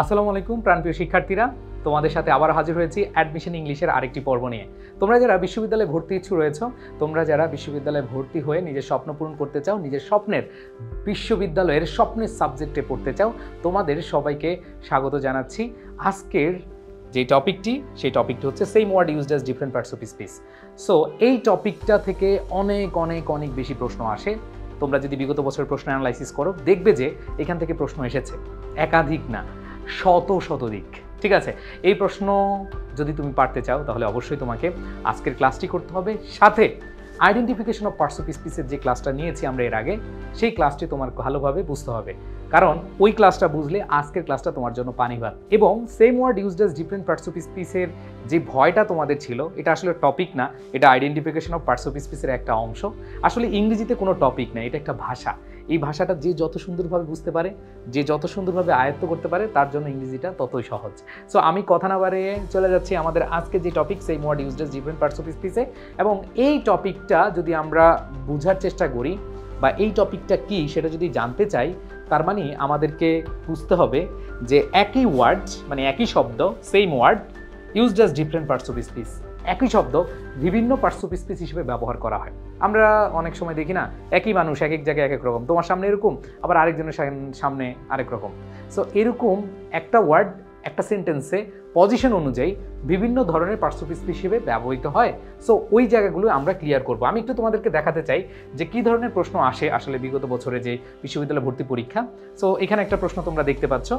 আসসালামু আলাইকুম প্রাণপ্রিয় শিক্ষার্থীরা, তোমাদের সাথে আবার হাজির হয়েছি অ্যাডমিশন ইংলিশের আরেকটি পর্ব নিয়ে। তোমরা যারা বিশ্ববিদ্যালয়ে ভর্তি ইচ্ছুক রয়েছো, তোমরা যারা বিশ্ববিদ্যালয়ে ভর্তি হয়ে নিজের স্বপ্ন পূরণ করতে চাও, নিজের স্বপ্নের বিশ্ববিদ্যালয়ের স্বপ্নের সাবজেক্টে পড়তে চাও, তোমাদের সবাইকে স্বাগত জানাচ্ছি। আজকের যে টপিকটি, সেই টপিকটি হচ্ছে same word used as different parts of speech. So এই টপিকটা থেকে অনেক বেশি প্রশ্ন আসে। তোমরা যদি বিগত বছরের প্রশ্ন অ্যানালাইসিস করো, দেখবে যে এখান থেকে প্রশ্ন এসেছে একাধিক না, শতাধিক। ঠিক আছে, এই প্রশ্ন যদি তুমি পারতে চাও তাহলে অবশ্যই তোমাকে আজকের ক্লাসটি করতে হবে। সাথে আইডেন্টিফিকেশন অফ পার্টস অফ স্পিচের যে ক্লাসটা নিয়েছি আমরা এর আগে, সেই ক্লাসটি তোমার ভালোভাবে বুঝতে হবে, কারণ ওই ক্লাসটা বুঝলে আজকের ক্লাসটা তোমার জন্য পানি ভাত। এবং same word used as different parts of স্পিচের যে ভয়টা তোমাদের ছিল, এটা আসলে টপিক না, এটা আইডেন্টিফিকেশন অফ পার্টস অফ স্পিচের একটা অংশ। আসলে ইংরেজিতে কোনো টপিক না, এটা একটা ভাষা। এই ভাষাটা যে যত সুন্দরভাবে বুঝতে পারে, যে যত সুন্দরভাবে আয়ত্ত করতে পারে, তার জন্য ইংরেজিটা ততই সহজ। সো আমি কথা না বাড়িয়ে চলে যাচ্ছি আমাদের আজকে যে topic, same word used as different parts of স্পিচে। এবং এই টপিকটা যদি আমরা বোঝার চেষ্টা করি, বা এই টপিকটা কি সেটা যদি জানতে চাই, তার মানে আমাদেরকে বুঝতে হবে যে একই ওয়ার্ড, মানে একই শব্দ, same word used as different parts of speech, একই শব্দ বিভিন্ন পার্টস অফ স্পিচ হিসেবে ব্যবহার করা হয়। আমরা অনেক সময় দেখি না, একই মানুষ এক এক জায়গায় এক এক রকম, তোমার সামনে এরকম, আবার আরেকজনের সামনে আরেক রকম। সো এরকম একটা ওয়ার্ড একটা সেন্টেন্সে পজিশন অনুযায়ী বিভিন্ন ধরনের পার্টস অফ স্পিচ হিসেবে ব্যবহৃত হয়। সো ওই জায়গাগুলো আমরা ক্লিয়ার করব। আমি একটু তোমাদেরকে দেখাতে চাই যে কী ধরনের প্রশ্ন আসে আসলে বিগত বছরে যে বিশ্ববিদ্যালয় ভর্তি পরীক্ষা। সো এখানে একটা প্রশ্ন তোমরা দেখতে পাচ্ছ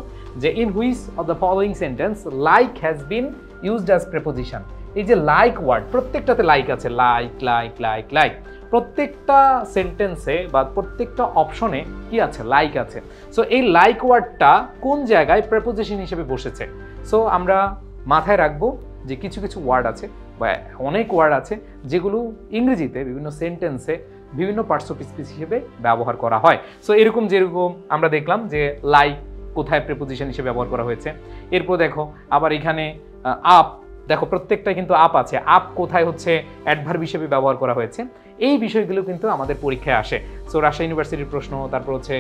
যে in which of the following sentence like has been used as preposition. এই যে লাইক ওয়ার্ড, প্রত্যেকটাতে লাইক আছে, লাইক লাইক লাইক লাইক, প্রত্যেকটা সেন্টেন্সে বা প্রত্যেকটা অপশনে কি আছে, লাইক আছে। সো এই লাইক ওয়ার্ডটা কোন জায়গায় প্রিপোজিশন হিসেবে বসেছে। সো আমরা মাথায় রাখবো যে কিছু কিছু ওয়ার্ড আছে বা অনেক ওয়ার্ড আছে যেগুলো ইংরেজিতে বিভিন্ন সেন্টেন্সে বিভিন্ন পার্টস অফ স্পিচ হিসেবে ব্যবহার করা হয়। সো এরকম যেরকম আমরা দেখলাম যে লাইক কোথায় প্রিপোজিশন হিসেবে ব্যবহার করা হয়েছে। এরপর দেখো আবার এখানে আপ, দেখো প্রত্যেকটা কিন্তু আপ আছে, আপ কোথায় হচ্ছে অ্যাডভার্ব হিসেবে ব্যবহার করা হয়েছে। এই বিষয়গুলো কিন্তু আমাদের পরীক্ষায় আসে। সো রাজশাহী ইউনিভার্সিটির প্রশ্ন, তারপর হচ্ছে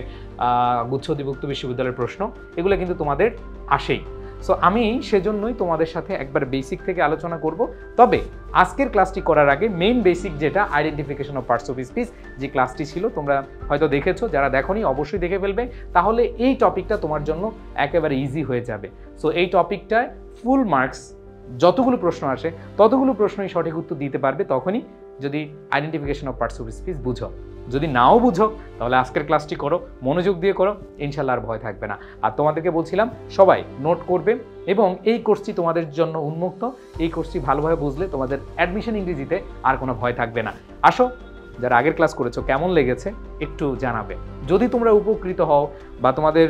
গুচ্ছ অধিভুক্ত বিশ্ববিদ্যালয়ের প্রশ্ন, এগুলো কিন্তু তোমাদের আসেই। সো আমি সেজন্যই তোমাদের সাথে একবার বেসিক থেকে আলোচনা করব। তবে আজকের ক্লাসটি করার আগে মেইন বেসিক যেটা identification of parts of speech, যে ক্লাসটি ছিল তোমরা হয়তো দেখেছো, যারা দেখোনি অবশ্যই দেখে ফেলবে, তাহলে এই টপিকটা তোমার জন্য একেবারে ইজি হয়ে যাবে। সো এই টপিকটায় ফুল মার্কস যতগুলো প্রশ্ন আসে ততগুলো প্রশ্নই সঠিক উত্তর দিতে পারবে তখনই যদি identification of parts of speech বুঝো। যদি নাও বুঝো তাহলে আজকের ক্লাসটি করো, মনোযোগ দিয়ে করো, ইনশাল্লাহ আর ভয় থাকবে না। আর তোমাদেরকে বলছিলাম সবাই নোট করবে, এবং এই কোর্সটি তোমাদের জন্য উন্মুক্ত। এই কোর্সটি ভালোভাবে বুঝলে তোমাদের অ্যাডমিশন ইংরেজিতে আর কোনো ভয় থাকবে না। আসো, যারা আগের ক্লাস করেছো কেমন লেগেছে একটু জানাবে। যদি তোমরা উপকৃত হও বা তোমাদের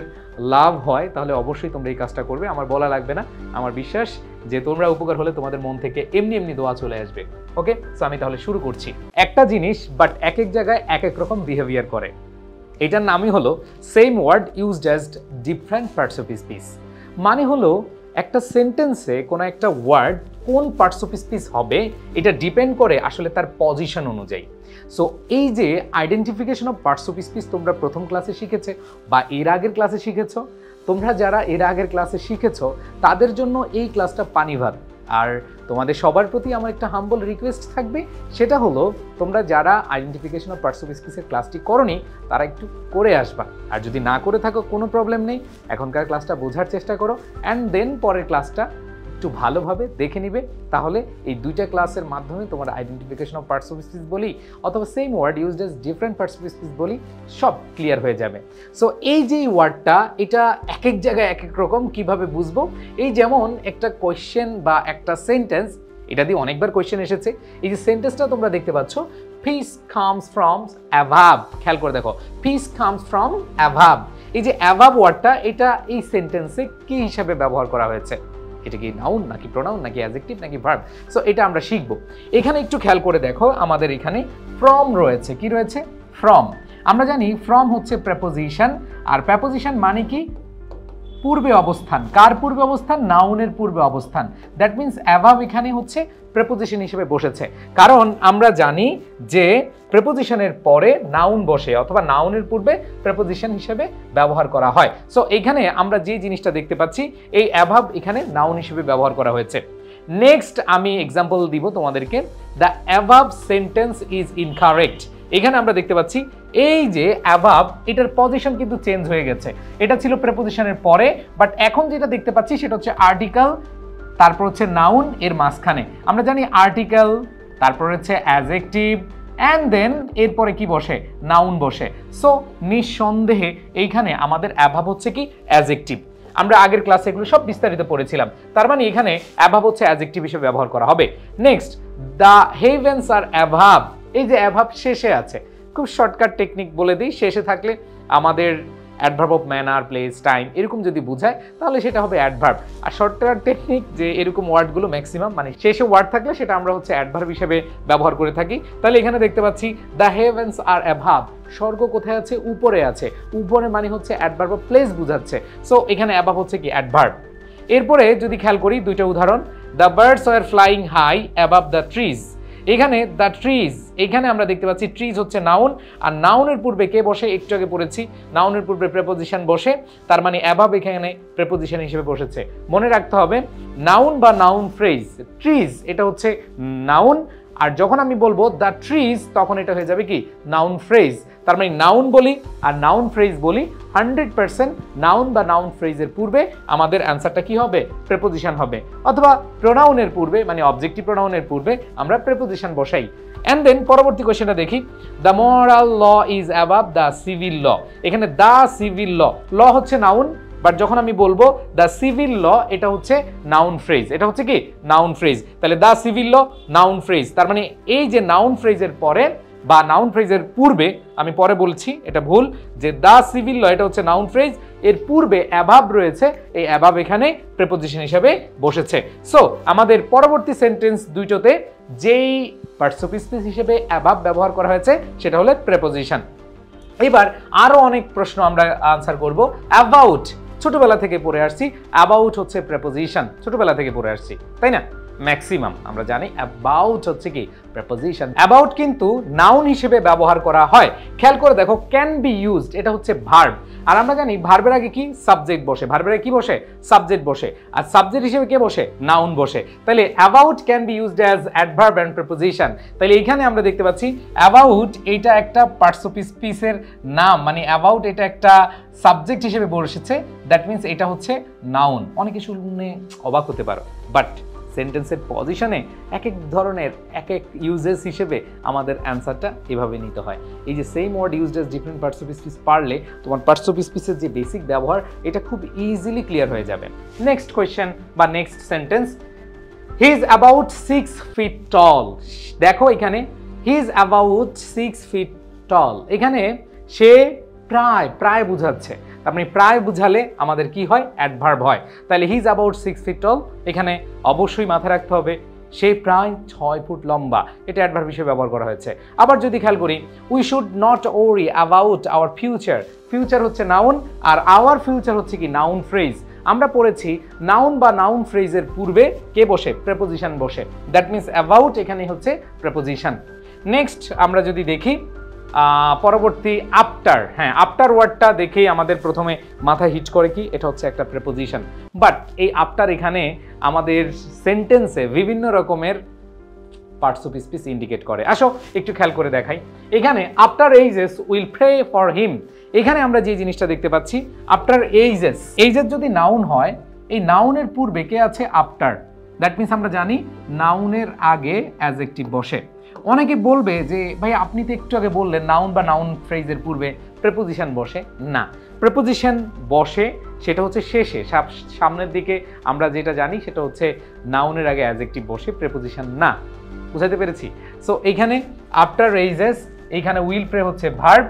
লাভ হয় তাহলে অবশ্যই তোমরা এই কাজটা করবে, আমার বলা লাগবে না। আমার বিশ্বাস যে তোমরা উপকার হলে তোমাদের মন থেকে এমনি দোয়া চলে আসবে। ওকে, সো আমি তাহলে শুরু করছি। একটা জিনিস বাট এক এক জায়গায় এক এক রকম বিহেভিয়ার করে, এটার নামই হলো same word used as different parts of speech. মানে হলো একটা সেন্টেন্সে কোনো একটা ওয়ার্ড কোন পার্টস অফ স্পিচ হবে এটা ডিপেন্ড করে আসলে তার পজিশন অনুযায়ী। সো এই যে identification of parts of speech তোমরা প্রথম ক্লাসে শিখেছে বা এর আগের ক্লাসে শিখেছো, তোমরা যারা এর আগের ক্লাসে শিখেছো তাদের জন্য এই ক্লাসটা পানি ভাত। আর তোমাদের সবার প্রতি আমার একটা হাম্বল রিকোয়েস্ট থাকবে, সেটা হলো তোমরা যারা আইডেন্টিফিকেশন অফ পার্টস অফ স্পিচের ক্লাসটি করোনি তারা একটু করে আসবা। আর যদি না করে থাকো কোনো প্রবলেম নেই, এখনকার ক্লাসটা বোঝার চেষ্টা করো, অ্যান্ড দেন পরের ক্লাসটা একটু ভালোভাবে দেখে নিবে। তাহলে এই দুইটা ক্লাসের মাধ্যমে তোমার identification of parts of speech বলি অথবা same word used as different parts of speech বলি, সব ক্লিয়ার হয়ে যাবে। সো এই যে ওয়ার্ডটা, এটা এক এক জায়গায় এক এক রকম, কিভাবে বুঝবো? এই যেমন একটা কোয়েশ্চেন বা একটা সেন্টেন্স, এটা দিয়ে অনেকবার কোয়েশ্চেন এসেছে। এই যে সেন্টেন্সটা তোমরা দেখতে পাচ্ছ, ফিশ কামস ফ্রম অ্যাভাব, খেয়াল করে দেখো, ফিশ কামস ফ্রম অ্যাভাব। এই যে অ্যাভাব ওয়ার্ডটা, এটা এই সেন্টেন্সে কি হিসাবে ব্যবহার করা হয়েছে? এটা কি নাউন নাকি প্রোনাউন নাকি অ্যাডজেক্টিভ নাকি ভার্ব? সো এটা আমরা শিখবো। এখানে একটু খেয়াল করে দেখো, আমাদের এখানে ফ্রম রয়েছে। কি রয়েছে? ফ্রম। আমরা জানি ফ্রম হচ্ছে প্রেপোজিশন, আর প্রেপোজিশন মানে কি? পূর্বে অবস্থান, কার পূর্বে অবস্থান? নাউনের পূর্বে অবস্থান। দ্যাট মিন্স অ্যাভাব এখানে হচ্ছে প্রেপোজিশন হিসেবে বসেছে, কারণ আমরা জানি যে প্রেপোজিশনের পরে নাউন বসে অথবা নাউনের পূর্বে প্রেপোজিশন হিসেবে ব্যবহার করা হয়। সো এখানে আমরা যে জিনিসটা দেখতে পাচ্ছি, এই অ্যাভাব এখানে নাউন হিসেবে ব্যবহার করা হয়েছে। নেক্সট আমি এক্সাম্পল দিব তোমাদেরকে, the above sentence is incorrect. এখানে আমরা দেখতে পাচ্ছি এই যে অ্যাভাব, এটার পজিশন কিন্তু চেঞ্জ হয়ে গেছে। এটা ছিল প্রেপোজিশনের পরে, বাট এখন যেটা দেখতে পাচ্ছি সেটা হচ্ছে আর্টিকেল, তারপর হচ্ছে নাউন, এর মাঝখানে আমরা জানি আর্টিকেল, তারপর হচ্ছে অ্যাডজেক্টিভ, অ্যান্ড দেন এরপরে কি বসে? নাউন বসে। সো নিঃসন্দেহে এইখানে আমাদের অ্যাভাব হচ্ছে কি? অ্যাডজেক্টিভ। আমরা আগের ক্লাসে এগুলো সব বিস্তারিত পড়েছিলাম, তার মানে এখানে অ্যাভাব হচ্ছে অ্যাডজেক্টিভ হিসেবে ব্যবহার করা হবে। নেক্সট, দ্য হেভেন্স আর অ্যাভাব। এই যে অ্যাভাব শেষে আছে, খুব শর্টকাট টেকনিক বলে দিই, শেষে থাকলে আমাদের adverb of manner, place, time এরকম যদি বোঝায় তাহলে সেটা হবে অ্যাডভার্ব। আর শর্টকাট টেকনিক যে এরকম ওয়ার্ডগুলো ম্যাক্সিমাম মানে শেষে ওয়ার্ড থাকলে সেটা আমরা হচ্ছে অ্যাডভার্ব হিসেবে ব্যবহার করে থাকি। তাহলে এখানে দেখতে পাচ্ছি দ্য হেভেন্স আর অ্যাভাব, স্বর্গ কোথায় আছে? উপরে আছে। উপরে মানে হচ্ছে অ্যাডভার্ব অফ প্লেস বোঝাচ্ছে। সো এখানে অ্যাভাব হচ্ছে কি? অ্যাডভার্ব। এরপরে যদি খেয়াল করি দুইটা উদাহরণ, the birds were flying high above the trees. এখানে দ্য ট্রিজ, এখানে আমরা দেখতে পাচ্ছি ট্রিজ হচ্ছে নাউন, আর নাউনের পূর্বে কে বসে? একটু আগে পড়েছি, নাউনের পূর্বে প্রেপোজিশন বসে, তার মানে অ্যাভাব এখানে প্রেপোজিশন হিসেবে বসেছে। মনে রাখতে হবে নাউন বা নাউন ফ্রেজ, ট্রিজ এটা হচ্ছে নাউন, আর যখন আমি বলবো দ্য ট্রিজ তখন এটা হয়ে যাবে কি? Noun phrase. তার মানে নাউন বলি আর নাউন ফ্রেজ বলি, 100% নাউন বা নাউন ফ্রেজের পূর্বে আমাদের অ্যান্সারটা কি হবে? প্রেপোজিশন হবে, অথবা প্রোনাউনের পূর্বে মানে অবজেক্টিভ প্রোনাউনের পূর্বে আমরা প্রেপোজিশন বসাই। এন্ড দেন পরবর্তী কোশ্চেনটা দেখি, the moral law is above the civil law. এখানে দ্য সিভিল ল, ল হচ্ছে নাউন, বাট যখন আমি বলবো দ্য সিভিল ল এটা হচ্ছে নাউন ফ্রেজ, এটা হচ্ছে কি? Noun phrase. তাহলে the civil law noun phrase, তার মানে এই যে নাউন ফ্রেজের পরে বা নাউন ফ্রেজের পূর্বে, আমি পরে বলছি এটা ভুল, যে দ্য সিভিল ল এটা হচ্ছে নাউন ফ্রেজ, এর পূর্বে অ্যাভাব রয়েছে, এই অ্যাভাব এখানে প্রেপোজিশন হিসেবে বসেছে। সো আমাদের পরবর্তী সেন্টেন্স দুইটোতে যেই পার্টিসিপেন্ট হিসেবে অ্যাভাব ব্যবহার করা হয়েছে সেটা হলো প্রেপোজিশন। এবার আরো অনেক প্রশ্ন আমরা আনসার করব। অ্যাবাউট ছোটবেলা থেকে পড়ে আসছি, অ্যাবাউট হচ্ছে প্রেপোজিশন, ছোটবেলা থেকে পড়ে আসছি, তাই না? ম্যাক্সিমাম আমরা জানি অ্যাবাউট হচ্ছে কি? প্রেপোজিশন। অ্যাবাউট কিন্তু নাউন হিসেবে ব্যবহার করা হয়। খেয়াল করে দেখো, ক্যান বি ইউজড এটা হচ্ছে ভার্ব, আর আমরা জানি ভার্বের আগে কি? সাবজেক্ট বসে। ভার্বের আগে কি বসে? সাবজেক্ট বসে। আর সাবজেক্ট হিসেবে কে বসে? নাউন বসে। তাহলে about can be used as adverb and preposition. তাহলে এখানে আমরা দেখতে পাচ্ছি অ্যাবাউট এটা একটা পার্টিসিপেন্টের নাম, মানে অ্যাবাউট এটা একটা সাবজেক্ট হিসেবে বসেছে, দ্যাট মিন্স এটা হচ্ছে নাউন। অনেকে শুনে অবাক হতে পারো, বাট সেন্টেন্সের পজিশনে এক এক ধরনের এক এক ইউজেস হিসেবে আমাদের অ্যান্সারটা এভাবে নিতে হয়। এই যে same word used as different parts of speech পারলে তোমার পার্টস অফ স্পিচের যে বেসিক ব্যবহার এটা খুব ইজিলি ক্লিয়ার হয়ে যাবে। নেক্সট কোয়েশ্চেন বা next sentence, he is about 6 feet টল। দেখো এখানে হি ইজ অ্যাবাউট 6 feet টল, এখানে সে প্রায় প্রায় বুঝাচ্ছে, আপনি প্রায় বুঝালে আমাদের কি হয়? অ্যাডভার্ব হয়। তাহলে হি ইজ অ্যাবাউট 6 feet টল, এখানে অবশ্যই মাথায় রাখতে হবে সে প্রায় 6 ফুট লম্বা, এটা অ্যাডভার্ব হিসেবে ব্যবহার করা হয়েছে। আবার যদি খেয়াল করি, উই শুড নট ওরি অ্যাবাউট আওয়ার ফিউচার, ফিউচার হচ্ছে নাউন আর আওয়ার ফিউচার হচ্ছে কি? Noun phrase. আমরা পড়েছি নাউন বা নাউন ফ্রেজের পূর্বে কে বসে? প্রেপোজিশন বসে, দ্যাট মিন্স অ্যাবাউট এখানে হচ্ছে প্রেপোজিশন। নেক্সট আমরা যদি দেখি পরবর্তী আফটার, হ্যাঁ আফটার ওয়ার্ডটা দেখেই আমাদের প্রথমে মাথায় হিট করে কি? এটা হচ্ছে একটা প্রেপোজিশন, বাট এই আফটার এখানে আমাদের সেন্টেন্সে বিভিন্ন রকমের পার্টস অফ স্পিচ ইন্ডিকেট করে। আসো একটু খেয়াল করে দেখাই, এখানে after ages will pray for him, এখানে আমরা যে জিনিসটা দেখতে পাচ্ছি আফটার এইজেস, এইজেস যদি নাউন হয়, এই নাউনের পূর্বে কে আছে? আফটার, দ্যাট মিন্স আমরা জানি নাউনের আগে অ্যাডজেক্টিভ বসে। অনেকে বলবে যে ভাই আপনি তো একটু আগে বললেন নাউন বা নাউন ফ্রেজের পূর্বে প্রেপোজিশন বসে। না, প্রেপোজিশন বসে সেটা হচ্ছে শেষে, সামনের দিকে আমরা যেটা জানি সেটা হচ্ছে নাউনের আগে অ্যাডজেক্টিভ বসে, প্রেপোজিশন না। বুঝাতে পেরেছি? সো এইখানে আফটার এইজেস, এইখানে উইল প্রে হচ্ছে ভার্ব,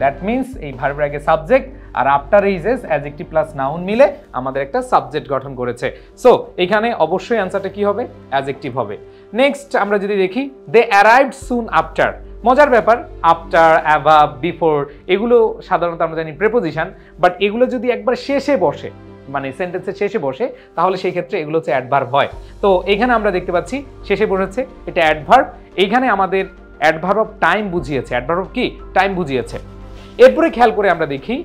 দ্যাট মিন্স এই ভার্বের আগে সাবজেক্ট, আর after ages adjective plus noun মিলে আমাদের একটা সাবজেক্ট গঠন করেছে। সো এখানে অবশ্যই অ্যান্সারটা কি হবে? অ্যাডজেক্টিভ হবে। নেক্সট আমরা যদি দেখি, দে অ্যারাইভড সুন আফটার। মজার ব্যাপার, আফটার, অ্যাবাভ, বিফোর এগুলো সাধারণত আমরা জানি প্রেপোজিশন, বাট এগুলো যদি একবার শেষে বসে মানে সেন্টেন্সের শেষে বসে তাহলে সেই ক্ষেত্রে এগুলো হচ্ছে অ্যাডভার্ব হয়। তো এখানে আমরা দেখতে পাচ্ছি শেষে বসেছে, এটা অ্যাডভার্ব। এইখানে আমাদের অ্যাডভার্ব অফ টাইম বুঝিয়েছে। অ্যাডভার্ব অফ কি? টাইম বুঝিয়েছে। এরপরে খেয়াল করে আমরা দেখি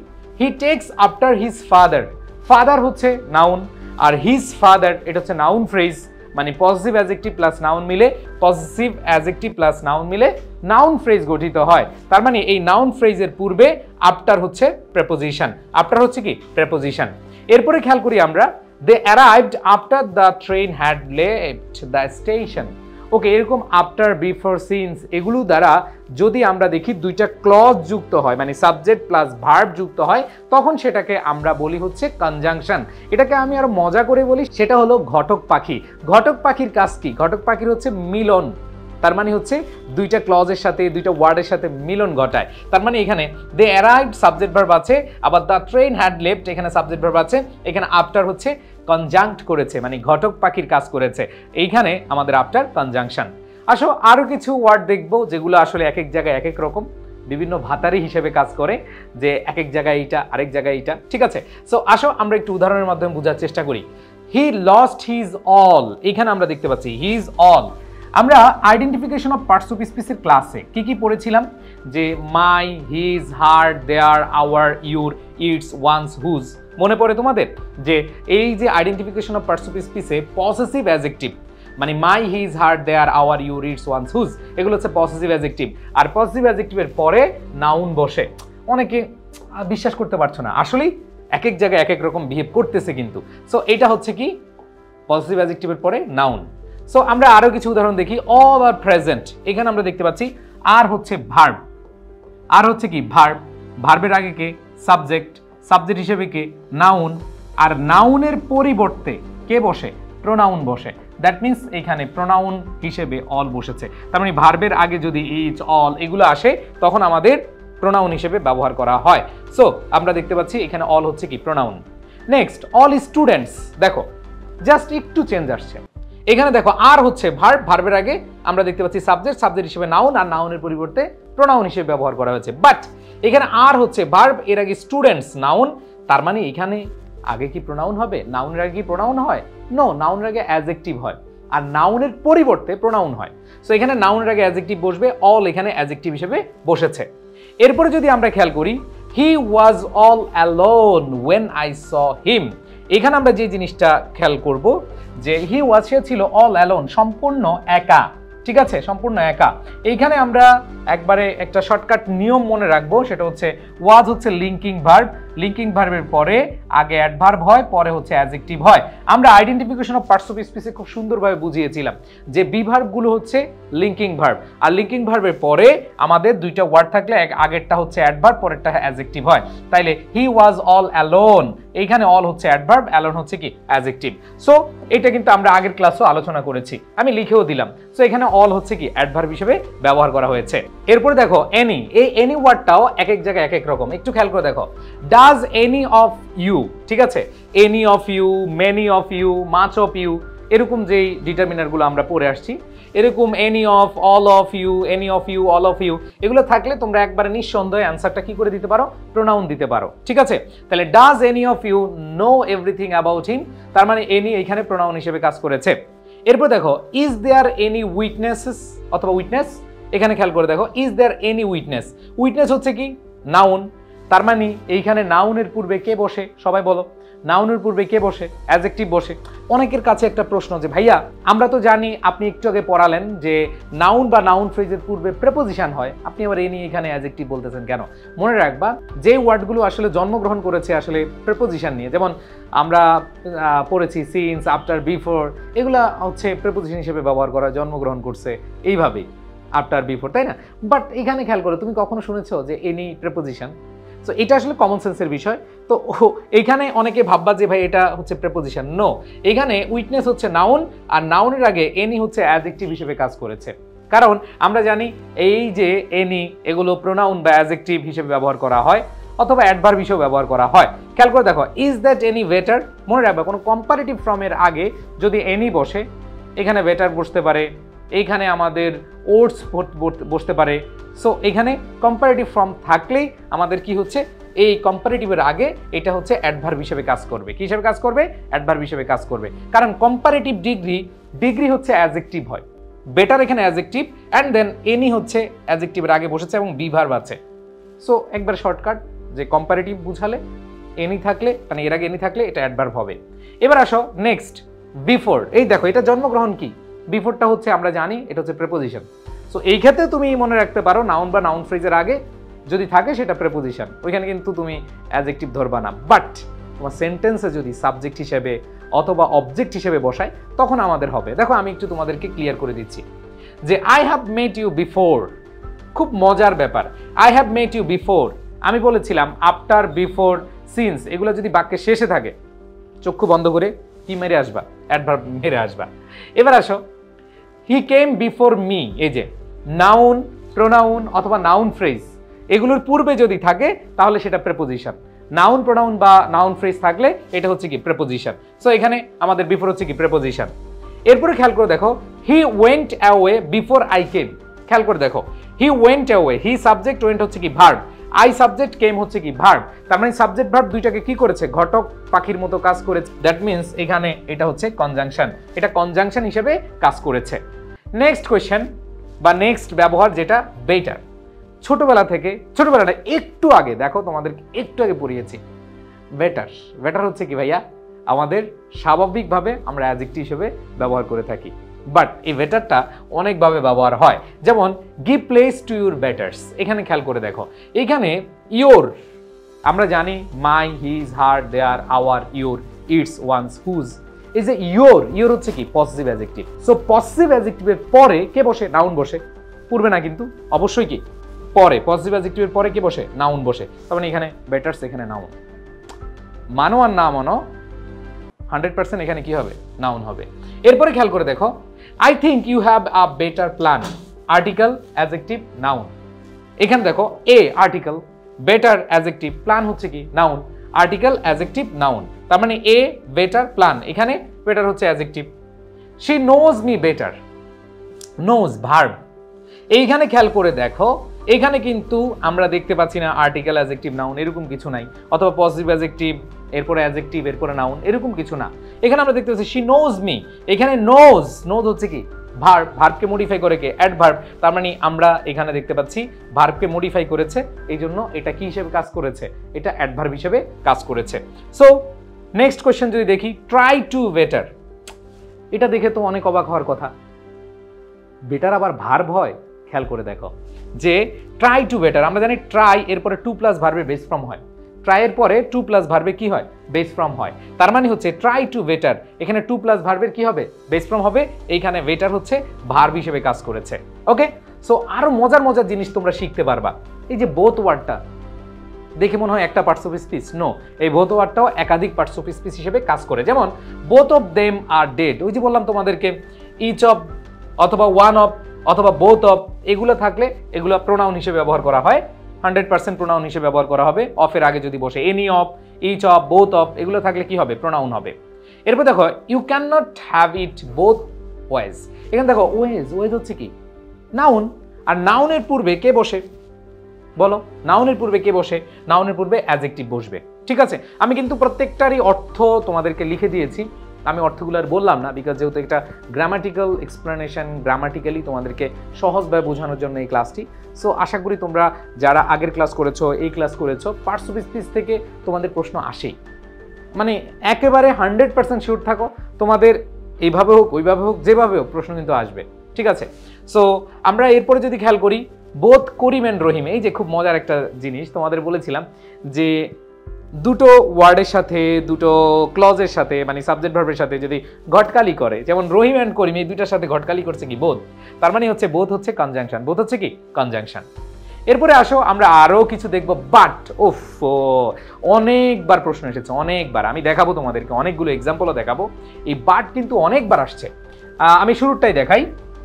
হি tax after his father. Father হচ্ছে নাউন, আর হিজ ফাদার এটা হচ্ছে নাউন ফ্রেজ, মানে পজিটিভ অ্যাডজেক্টিভ প্লাস নাউন মিলে, পজিটিভ অ্যাডজেক্টিভ প্লাস নাউন মিলে নাউন ফ্রেজ গঠিত হয়। তার মানে এই নাউন ফ্রেজের পূর্বে আফটার হচ্ছে প্রেপোজিশন। আফটার হচ্ছে কি? প্রেপোজিশন। এরপরে খেয়াল করি আমরা they arrived after the train had left the station. Okay, এরকম আফটার, বিফোর, সিন্স এগুলো দ্বারা যদি আমরা দেখি দুইটা ক্লজ যুক্ত হয়, মানে সাবজেক্ট প্লাস ভার্ব যুক্ত হয়, তখন সেটাকে আমরা বলি হচ্ছে কনজাংশন। এটাকে আমি আরো মজা করে বলি, সেটা হলো ঘটক পাখি। ঘটক পাখির কাজ কি? ঘটক পাখির হচ্ছে মিলন। তার মানে হচ্ছে দুইটা ক্লজের সাথে, দুইটা ওয়ার্ডের সাথে মিলন ঘটায়। তার মানে এখানে দে অ্যারাইভড সাবজেক্ট ভার্ব আছে, আবার দ্য ট্রেন হ্যাড লেফট এখানে সাবজেক্ট ভার্ব আছে, এখানে আফটার হচ্ছে কনজাংক্ট করেছে, মানে ঘটক পাখির কাজ করেছে। এইখানে আমাদের আফটার কনজাংশন। আসো আরো কিছু ওয়ার্ড দেখবো যেগুলো আসলে এক এক জায়গায় এক এক রকম, বিভিন্ন ভাতারি হিসেবে কাজ করে, যে এক এক জায়গায় এইটা, আরেক জায়গায় এইটা। ঠিক আছে, সো আসো আমরা একটু উদাহরণের মাধ্যমে বোঝার চেষ্টা করি। He lost his all. এখানে আমরা দেখতে পাচ্ছি হিজ অল। আমরা আইডেন্টিফিকেশন অফ পার্টস অফ স্পিচের ক্লাসে কি কি পড়েছিলাম? যে my, his, her, their, our, your, its, one's, whose. মনে পড়ে তোমাদের যে এই যে আইডেন্টিফিকেশন অফ পার্টস অফ স্পিচে পসেসিভ অ্যাডজেক্টিভ, মানে my, his, her, their, our, your, its, one's, whose, এগুলো হচ্ছে পসেসিভ অ্যাডজেক্টিভ। আর পসেসিভ অ্যাডজেক্টিভের পরে নাউন বসে। অনেকে বিশ্বাস করতে পারছো না, আসলেই এক এক জায়গায় এক এক রকম বিহেভ করতেছে কিন্তু। সো এটা হচ্ছে কি? পসেসিভ অ্যাডজেক্টিভের পরে নাউন। সো আমরা আরো কিছু উদাহরণ দেখি। অল আর প্রেজেন্ট, এখানে আমরা দেখতে পাচ্ছি আর হচ্ছে ভার্ব। আর হচ্ছে কি? ভার্ব। ভার্বের আগে কে? সাবজেক্ট। সাবজেক্ট হিসেবে কে? নাউন। আর নাউনের পরিবর্তে কে বসে? প্রোনাউন বসে। দ্যাট মিনস এখানে প্রোনাউন হিসেবে অল বসেছে। তার মানে ভার্বের আগে যদি ইচ, অল এগুলো আসে তখন আমাদের প্রোনাউন হিসেবে ব্যবহার করা হয়। সো আমরা দেখতে পাচ্ছি এখানে অল হচ্ছে কি? প্রোনাউন। Next, all students. দেখো জাস্ট একটু চেঞ্জ আসছে। এখানে দেখো আর হচ্ছে ভার্ব, ভার্বের আগে আমরা দেখতে পাচ্ছি সাবজেক্ট, সাবজেক্ট হিসেবে নাউন, আর নাউনের পরিবর্তে প্রোনাউন হিসেবে ব্যবহার করা হয়েছে। বাট এখানে আর হচ্ছে ভার্ব, এর আগে স্টুডেন্টস নাউন। তার মানে এখানে আগে কি প্রোনাউন হবে? নাউনের আগে কি প্রোনাউন হয়? নো, নাউনের আগে অ্যাডজেক্টিভ হয়, আর নাউনের পরিবর্তে প্রোনাউন হয়। সো এখানে নাউনের আগে অ্যাডজেক্টিভ বসবে, অল এখানে অ্যাডজেক্টিভ হিসেবে বসেছে। এরপরে যদি আমরা খেয়াল করি, he was all alone when I saw him. এখানে আমরা যে জিনিসটা খেয়াল করব যে হি ওয়াজ, সে ছিল অল অ্যালোন, সম্পূর্ণ একা। ঠিক আছে, সম্পূর্ণ একা। এইখানে আমরা একবারে একটা শর্টকাট নিয়ম মনে রাখবো, সেটা হচ্ছে ওয়াজ হচ্ছে লিঙ্কিং ভার্ব। লিঙ্কিং ভার্বের পরে আগে অ্যাডভার্ব হয়, পরে হচ্ছে অ্যাডজেক্টিভ হয়। আমরা আইডেন্টিফিকেশন অফ পার্টস অফ স্পিচে খুব সুন্দরভাবে বুঝিয়েছিলাম যে বি ভার্বগুলো হচ্ছে লিঙ্কিং ভার্ব, আর লিঙ্কিং ভার্বের পরে আমাদের দুইটা ওয়ার্ড থাকলে আগেরটা হচ্ছে অ্যাডভার্ব, পরেরটা অ্যাডজেক্টিভ হয়। তাইলে হি ওয়াজ অল অ্যালোন, এইখানে অল হচ্ছে অ্যাডভার্ব, অ্যালোন হচ্ছে কি? অ্যাডজেক্টিভ। সো এটা কিন্তু আমরা আগের ক্লাসেও আলোচনা করেছি, আমি লিখেও দিলাম। সো এখানে অল হচ্ছে কি? অ্যাডভার্ব হিসেবে ব্যবহার করা হয়েছে। এরপরে দেখো এনি, এই এনি ওয়ার্ডটাও এক এক জায়গায় এক এক রকম। একটু খেয়াল করে দেখো, ডাজ এনি অফ ইউ। ঠিক আছে, any of you, many of you, much of you, এরকম যেই ডিটারমিনারগুলো আমরা পড়ে আসছি, এরকম any of, all of you, any of you, all of you, এগুলো থাকলে তোমরা একবারে নিঃসন্দেহে অ্যান্সারটা কি করে দিতে পারো? প্রোনাউন দিতে পারো। ঠিক আছে, তাহলে does any of you know everything about him, তার মানে এনি এখানে প্রোনাউন হিসেবে কাজ করেছে। এরপর দেখো, ইজ দেয়ার এনি উইটনেসেস অথবা উইটনেস, এখানে খেয়াল করে দেখো, is there any witness. Witness হচ্ছে কি? নাউন। তার মানে এইখানে নাউনের পূর্বে কে বসে? সবাই বলো, নাউনের পূর্বে কে বসে? অ্যাডজেক্টিভ বসে। অনেকের কাছে একটা প্রশ্ন যে ভাইয়া আমরা তো জানি, আপনি একটু আগে পড়ালেন যে নাউন বা নাউন ফ্রেজের পূর্বে প্রেপোজিশন হয়, আপনি আবার এনি এখানে অ্যাডজেক্টিভ বলতেছেন কেন? মনে রাখবা যে ওয়ার্ডগুলো আসলে জন্মগ্রহণ করেছে আসলে প্রেপোজিশন নিয়ে, যেমন আমরা পড়েছি সিন্স, আফটার, বিফোর, এগুলা হচ্ছে প্রেপোজিশন হিসেবে ব্যবহার করা, জন্মগ্রহণ করছে এইভাবেই, আফটার, বিফোর, তাই না? বাট এখানে খেয়াল করো, তুমি কখনো শুনেছো যে এনি প্রেপোজিশন? সো এটা আসলে কমন সেন্সের বিষয়। তো এইখানে অনেকে ভাববা যে ভাই এটা হচ্ছে প্রেপোজিশন। নো, এখানে উইটনেস হচ্ছে নাউন, আর নাউনের আগে এনি হচ্ছে অ্যাডজেক্টিভ হিসেবে কাজ করেছে। কারণ আমরা জানি এই যে এনি, এগুলো প্রোনাউন বা অ্যাডজেক্টিভ হিসেবে ব্যবহার করা হয়, অথবা অ্যাডভার্ব হিসেবে ব্যবহার করা হয়। খেয়াল করে দেখো, ইজ দ্যাট এনি বেটার, মনে রাখবা কোনো কম্পারেটিভ ফর্মের আগে যদি এনি বসে, এখানে বেটার বসতে পারে, এইখানে আমাদের ওটস বসতে পারে। সো এখানে কম্পারেটিভ ফর্ম থাকলেই আমাদের কি হচ্ছে? এই কম্পারেটিভের আগে এটা হচ্ছে অ্যাডভার্ব হিসেবে কাজ করবে। কি হিসেবে কাজ করবে? অ্যাডভার্ব হিসেবে কাজ করবে, কারণ কম্পারেটিভ ডিগ্রি হচ্ছে অ্যাডজেক্টিভ হয়, বেটার এখানে অ্যাডজেক্টিভ, অ্যান্ড দেন এনি হচ্ছে অ্যাডজেক্টিভের আগে বসেছে এবং বি ভার্ব আছে। সো একবার শর্টকাট যে কম্পারেটিভ বুঝালে এনি থাকলে, মানে এর আগে এনি থাকলে এটা অ্যাডভার্ব হবে। এবার আসো নেক্সট, বিফোর। এই দেখো এটা জন্মগ্রহণ কি, বিফোরটা হচ্ছে আমরা জানি এটা হচ্ছে প্রেপোজিশন। সো এই ক্ষেত্রে তুমি মনে রাখতে পারো নাউন বা নাউন ফ্রেজের আগে যদি থাকে সেটা প্রেপোজিশন, ওইখানে কিন্তু তুমি অ্যাডজেক্টিভ ধরবা না। বাট তোমার সেন্টেন্সে যদি সাবজেক্ট হিসেবে অথবা অবজেক্ট হিসেবে বসায় তখন আমাদের হবে। দেখো আমি একটু তোমাদেরকে ক্লিয়ার করে দিচ্ছি যে I have met you before, খুব মজার ব্যাপার। I have met you before, আমি বলেছিলাম আফটার, বিফোর, সিন্স এগুলো যদি বাক্যের শেষে থাকে চক্ষু বন্ধ করে কি মেরে আসবা? অ্যাডভার্ব মেরে আসবা। এবার আসো, হি কেম বিফোর মি, এই যে নাউন, প্রোনাউন অথবা নাউন ফ্রেজ এগুলোর পূর্বে যদি থাকে তাহলে সেটা প্রেপোজিশন। নাউন, প্রোনাউন বা নাউন ফ্রেজ থাকলে এটা হচ্ছে কি প্রেপোজিশন। সো এখানে আমাদের বিফোর হচ্ছে কি প্রেপোজিশন। এরপরে খেয়াল করে দেখো, he went away before I came. খেয়াল করে দেখো, he went away, he subject, went হচ্ছে কি ভার্ব, আই সাবজেক্ট, কেম হচ্ছে কি ভার্ব। তার মানে সাবজেক্ট ভার্ব দুইটাকে কি করেছে? ঘটক পাখির মতো কাজ করেছে। দ্যাট মিন্স এখানে এটা হচ্ছে কনজাংশন, এটা কনজাংশন হিসেবে কাজ করেছে। নেক্সট কোয়েশ্চেন বা নেক্সট ব্যবহার যেটা বেটার। ছোটবেলা থেকে, ছোটবেলা না একটু আগে, দেখো তোমাদেরকে একটু আগে পড়িয়েছি বেটার। বেটার হচ্ছে কি ভাইয়া? আমাদের স্বাভাবিকভাবে আমরা অ্যাডজেক্টিভ হিসেবে ব্যবহার করে থাকি, বাট এই বেটারটা অনেকভাবে ব্যবহার হয়। যেমন give place to your betters, এখানে খেয়াল করে দেখো, এখানে ইয়োর আমরা জানি my, his, her, their, our, your, its, one's, whose. এই যে ইয়োর হচ্ছে কি পসেসিভ অ্যাডজেক্টিভ। সো পসেসিভ অ্যাডজেক্টিভের পরে কে বসে? নাউন বসে। পূর্বে না কিন্তু, অবশ্যই কি পরে। পসেসিভ অ্যাডজেক্টিভের পরে কে বসে? নাউন বসে। তার মানে এখানে বেটার্স, এখানে নাউন। মানো আর না মানো 100% এখানে কি হবে? নাউন হবে। এরপরে খেয়াল করে দেখো, I think you have a better plan, article, adjective, noun. এখানে দেখো a article, better adjective, plan হচ্ছে কি নাউন, আর্টিকেল, অ্যাডজেক্টিভ, নাউন। তার মানে এ বেটার, প্ল্যান, এখানে বেটার হচ্ছে adjective. She knows me better, knows verb. এইখানে খেয়াল করে দেখো, এখানে কিন্তু আমরা দেখতে পাচ্ছি না আর্টিকেল, অ্যাডজেক্টিভ, নাউন এরকম কিছু নাই, অথবা পজিটিভ অ্যাডজেক্টিভ এরপরে অ্যাডজেক্টিভ এরপরে নাউন এরকম কিছু না। এখানে আমরা দেখতে পাচ্ছি শি নোজ মি, এখানে নোজ, নোজ হচ্ছে কি ভার্ব, ভার্বকে মডিফাই করে কে? অ্যাডভার্ব। তার মানে আমরা এখানে দেখতে পাচ্ছি ভার্বকে মডিফাই করেছে, এই জন্য এটা কি হিসেবে কাজ করেছে? এটা অ্যাডভার্ব হিসেবে কাজ করেছে। সো নেক্সট কোয়েশ্চেন যদি দেখি, ট্রাই টু বেটার, এটা দেখে তো অনেক অবাক হওয়ার কথা, বেটার আবার ভার্ব হয়? খেয়াল করে দেখো যে ট্রাই টু বেটার, আমরা জানি ট্রাই এরপরে টু প্লাস ভার্বের বেস ফর্ম হয়, ট্রাই এর পরে টু প্লাস ভার্বে কি হয়? বেস ফর্ম হয়। তার মানে হচ্ছে ট্রাই টু বেটার, এখানে টু প্লাস ভার্বের কি হবে? বেস ফর্ম হবে। এইখানে বেটার হচ্ছে ভার্ব হিসেবে কাজ করেছে। ওকে, সো আরো মজার মজার জিনিস তোমরা শিখতে পারবা। এই যে বোথ ওয়ার্ডটা দেখে মনে হয় একটা পার্টস অফ স্পিচ, নো, এই বোথ ওয়ার্ডটাও একাধিক পার্টস অফ স্পিচ হিসেবে কাজ করে। যেমন both of them are dead, ওই যে বললাম তোমাদেরকে ইচ অফ অথবা ওয়ান অফ অথবা বোথ অফ এগুলো থাকলে এগুলো প্রোনাউন হিসেবে ব্যবহার করা হয়, 100% প্রোনাউন হিসেবে ব্যবহার করা হবে। অফের আগে যদি বসে any of, each of, both of এগুলো থাকলে কি হবে? প্রোনাউন হবে। এরপর দেখো you can not have it both ways, এখানে দেখো ওয়েজ, ওয়েজ হচ্ছে কি নাউন, আর নাউনের পূর্বে কে বসে বলো? নাউনের পূর্বে কে বসে? নাউনের পূর্বে অ্যাডজেক্টিভ বসবে। ঠিক আছে, আমি কিন্তু প্রত্যেকটারই অর্থ তোমাদেরকে লিখে দিয়েছি, আমি অর্থগুলো আর বললাম না, বিকজ যেহেতু একটা গ্রামাটিক্যাল এক্সপ্লেনেশন, গ্রামাটিক্যালি তোমাদেরকে সহজভাবে বোঝানোর জন্য এই ক্লাসটি। সো আশা করি তোমরা যারা আগের ক্লাস করেছো, এই ক্লাস করেছো, পার্টস অফ স্পিচ থেকে তোমাদের প্রশ্ন আসেই, মানে একেবারে 100% শিওর থাকো তোমাদের এইভাবে হোক ওইভাবে হোক যেভাবে হোক প্রশ্ন কিন্তু আসবে। ঠিক আছে, সো আমরা এরপরে যদি খেয়াল করি বোথ করিম অ্যান্ড রহিম, এই যে খুব মজার একটা জিনিস তোমাদের বলেছিলাম যে দুটো ওয়ার্ডের সাথে দুটো ক্লজের সাথে মানে সাবজেক্ট ভার্বের সাথে যদি ঘটকালি করে, যেমন রহিম অ্যান্ড করিম এই দুইটার সাথে ঘটকালি করছে কি বোথ, তার মানে হচ্ছে বোথ হচ্ছে কনজাংশন, বোথ হচ্ছে কি কনজাংশন। এরপরে আসো আমরা আরো কিছু দেখব, বাট ওফ অনেকবার প্রশ্ন এসেছে, অনেকবার, আমি দেখাবো তোমাদেরকে অনেকগুলো এক্সাম্পলও দেখাবো। এই বাট কিন্তু অনেকবার আসছে, আমি শুরুটাই দেখাই।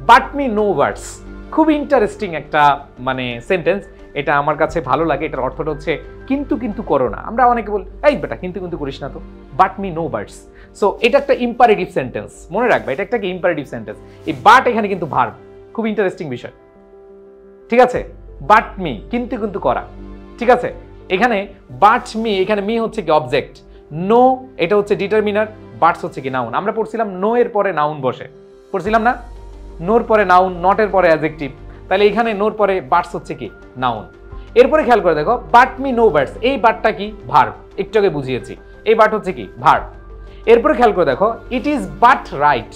বাট মি নো ওয়ার্ডস, খুব ইন্টারেস্টিং একটা মানে সেন্টেন্স, এটা আমার কাছে ভালো লাগে। এটার অর্থটা হচ্ছে কিন্তু কিন্তু করো না, আমরা অনেকে বলি এই বেটা কিন্তু কিন্তু করিস না তো, but me no birds. So এটা একটা ইম্পারেটিভ সেন্টেন্স, মনে রাখবে এটা একটা কি ইম্পারেটিভ সেন্টেন্স। এই বাট এখানে কিন্তু ভার্ব, খুব ইন্টারেস্টিং বিষয়। ঠিক আছে, বাট মি কিন্তু কিন্তু করা। ঠিক আছে, এখানে বাট মি, এখানে মি হচ্ছে কি অবজেক্ট, নো এটা হচ্ছে ডিটারমিনার, বাটস হচ্ছে কি নাউন। আমরা পড়ছিলাম নো এর পরে নাউন বসে, পড়ছিলাম না? নোর পরে নাউন, নটের পরে অ্যাডজেক্টিভ, তাহলে এখানে নোর পরে বাটস হচ্ছে কি নাউন। এরপরে খেয়াল করে দেখো বাট মি নো বার্ডস, এই বাটটা কি ভার্ব, একটু আগে বুঝিয়েছি, এই বাট হচ্ছে কি ভার্ব। এরপরে খেয়াল করে দেখো ইট ইজ বাট রাইট,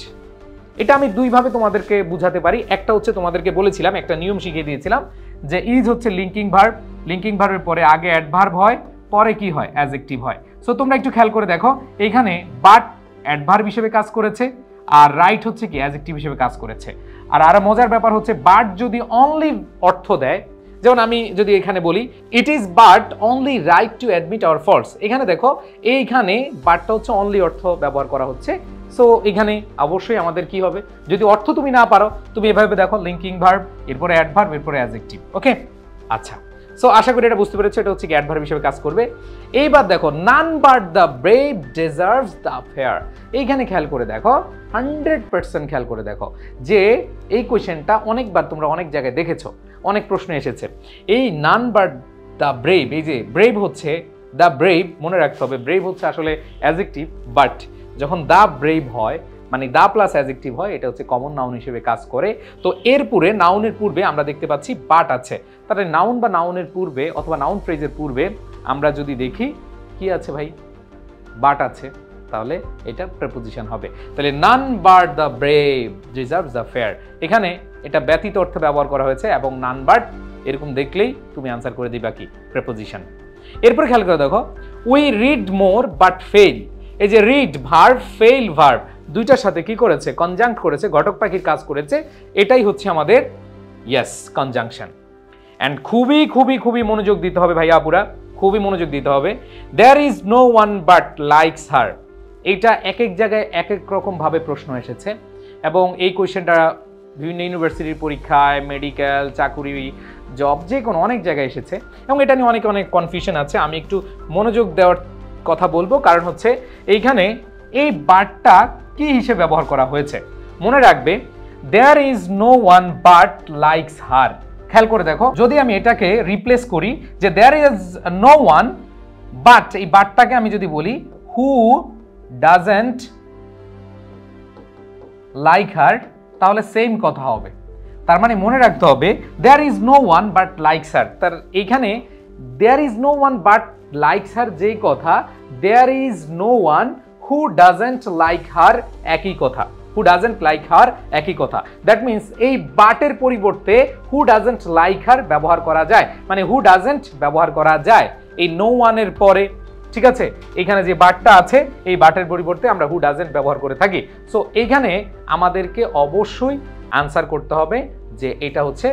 এটা আমি দুইভাবে তোমাদেরকে বুঝাতে পারি। একটা হচ্ছে তোমাদেরকে বলেছিলাম, একটা নিয়ম শিখিয়ে দিয়েছিলাম যে ইজ হচ্ছে লিঙ্কিং ভার্ব, লিঙ্কিং ভার্বের পরে আগে অ্যাডভার্ব হয়, পরে কি হয় অ্যাডজেক্টিভ হয়। সো তোমরা একটু খেয়াল করে দেখো এখানে বাট অ্যাডভার্ব হিসেবে কাজ করেছে আর রাইট হচ্ছে কি অ্যাডজেক্টিভ হিসেবে কাজ করেছে। আর আরো মজার ব্যাপার হচ্ছে বাট যদি অনলি অর্থ দেয়, যেমন আমি যদি এখানে বলি it is but only right to admit our faults, এখানে দেখো এইখানে বাটটা হচ্ছে অনলি অর্থ ব্যবহার করা হচ্ছে। সো এখানে অবশ্যই আমাদের কি হবে, যদি অর্থ তুমি না পারো তুমি এভাবে দেখো লিঙ্কিং ভার্ব, এরপরে অ্যাডভার্ব, এরপরে অ্যাডজেক্টিভ। ওকে, আচ্ছা, সো আশা করি এটা বুঝতে পেরেছো, এটা হচ্ছে কি অ্যাডভার্ব হিসেবে কাজ করবে। এইবার দেখো none but the brave deserves the fair, এইখানে খেয়াল করে দেখো 100% খেয়াল করে দেখো যে এই কোয়েশ্চেনটা অনেকবার তোমরা অনেক জায়গায় দেখেছো, অনেক প্রশ্ন এসেছে। এই নান বাট দ্য ব্রেভ, এই যে ব্রেভ হচ্ছে দ্য ব্রেভ, মনে রাখতে হবে ব্রেভ হচ্ছে আসলে অ্যাডজেক্টিভ, বাট যখন দ্য ব্রেভ হয় মানে দা প্লাস অ্যাডজেক্টিভ হয়, এটা হচ্ছে কমন নাউন হিসেবে কাজ করে। তো এরপরে নাউনের পূর্বে আমরা দেখতে পাচ্ছি বাট আছে, তাহলে নাউন বা নাউনের পূর্বে অথবা নাউন ফ্রেজের পূর্বে আমরা যদি দেখি কি আছে ভাই, বাট আছে, তাহলে এটা প্রেপোজিশন হবে। তাহলে none but the brave deserves the fair, এখানে এটা ব্যতীত অর্থে ব্যবহার করা হয়েছে এবং নান বাট এরকম দেখলেই তুমি আনসার করে দিবা কি প্রেপোজিশন। এরপর খেয়াল করে দেখো we read more but fail, এই যে রিড ভার্ব, ফেইল ভার্ব, দুইটার সাথে কি করেছে কনজাংক্ট করেছে, ঘটক পাখির কাজ করেছে, এটাই হচ্ছে আমাদের ইয়েস কনজাংশন। এন্ড খুবই খুবই খুবই মনোযোগ দিতে হবে ভাইয়া আপুরা, খুবই মনোযোগ দিতে হবে। There is no one but likes her, এইটা এক এক জায়গায় এক এক রকম ভাবে প্রশ্ন এসেছে এবং এই কোয়েশ্চেনটা বিভিন্ন ইউনিভার্সিটির পরীক্ষায়, মেডিকেল, চাকুরি, জব, যে কোনো অনেক জায়গায় এসেছে এবং এটা নিয়ে অনেক অনেক কনফিউশন আছে। আমি একটু মনোযোগ দেওয়ার কথা বলবো, কারণ হচ্ছে এইখানে এই বাটটা কি হিসেবে ব্যবহার করা হয়েছে মনে রাখবে, there is no one but likes her. খেয়াল করে দেখো যদি আমি এটাকে রিপ্লেস করি যে there is no one but, এই বাটটাকে আমি যদি বলি হু ডাজেন্ট লাইক হার, তাহলে সেম কথা হবে। তার মানে মনে রাখতে হবে there is no one but likes her, তার এইখানে there is no one but likes her যেই কথা, there is no one who doesn't like her একই কথা, হু ডাজেন্ট লাইক হার একই কথা। দ্যাট মিনস এই বাটের পরিবর্তে হু ডাজেন্ট লাইক হার ব্যবহার করা যায়, মানে হু ডাজেন্ট ব্যবহার করা যায় এই নো ওয়ানের পরে, ঠিক আছে? এখানে যে বাটটা আছে এই বাটের পরিবর্তে আমরা হু ডাজেন্ট ব্যবহার করে থাকি। সো এইখানে আমাদেরকে অবশ্যই আনসার করতে হবে যে এটা হচ্ছে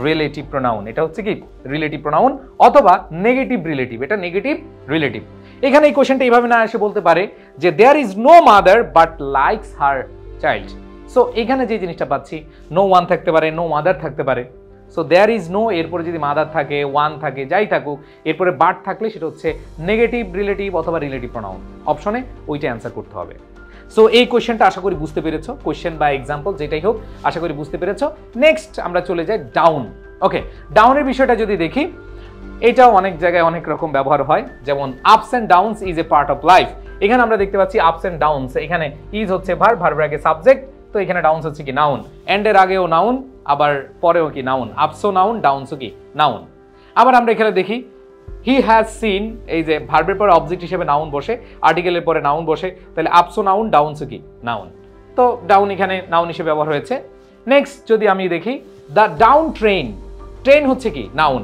রিলেটিভ প্রোনাউন, এটা হচ্ছে কি রিলেটিভ প্রোনাউন অথবা নেগেটিভ রিলেটিভ, এটা নেগেটিভ রিলেটিভ। এখানে এই কোশ্চেনটা এইভাবে না এসে বলতে পারে যে there is no mother but likes her child. So এখানে যে জিনিসটা পাচ্ছি নো ওয়ান থাকতে পারে, নো মাদার থাকতে পারে। সো দেয়ার ইজ নো, এরপরে যদি মাদার থাকে, ওয়ান থাকে, যাই থাকুক, এরপরে বাট থাকলে সেটা হচ্ছে নেগেটিভ রিলেটিভ অথবা রিলেটিভ প্রোনাউন, অপশনে ওইটা অ্যান্সার করতে হবে। সো এই কোয়েশ্চেনটা আশা করি বুঝতে পেরেছো, কোয়েশ্চেন বা এক্সাম্পল যেটাই হোক আশা করি বুঝতে পেরেছো। নেক্সট আমরা চলে যাই ডাউন। ওকে, ডাউনের বিষয়টা যদি দেখি এটাও অনেক জায়গায় অনেক রকম ব্যবহার হয়, যেমন আপস and downs is a part of life. এখানে আমরা দেখতে পাচ্ছি আপস অ্যান্ড ডাউনস, এখানে ইজ হচ্ছে ভার্ব, ভার্বের আগে সাবজেক্ট, তো এখানে ডাউনস হচ্ছে কি নাউন, এন্ড এর আগেও নাউন আবার পরেও কি নাউন, আপসও নাউন, ডাউনসও কি নাউন। আবার আমরা এখানে দেখি হি হ্যাজ সিন, এই যে ভার্বের পরে অবজেক্ট হিসেবে নাউন বসে, আর্টিকেলের পরে নাউন বসে, তাহলে আপসও নাউন, ডাউনসও কি নাউন। তো ডাউন এখানে নাউন হিসেবে ব্যবহার হয়েছে। নেক্সট যদি আমি দেখি দ্য ডাউন ট্রেন, ট্রেন হচ্ছে কি নাউন,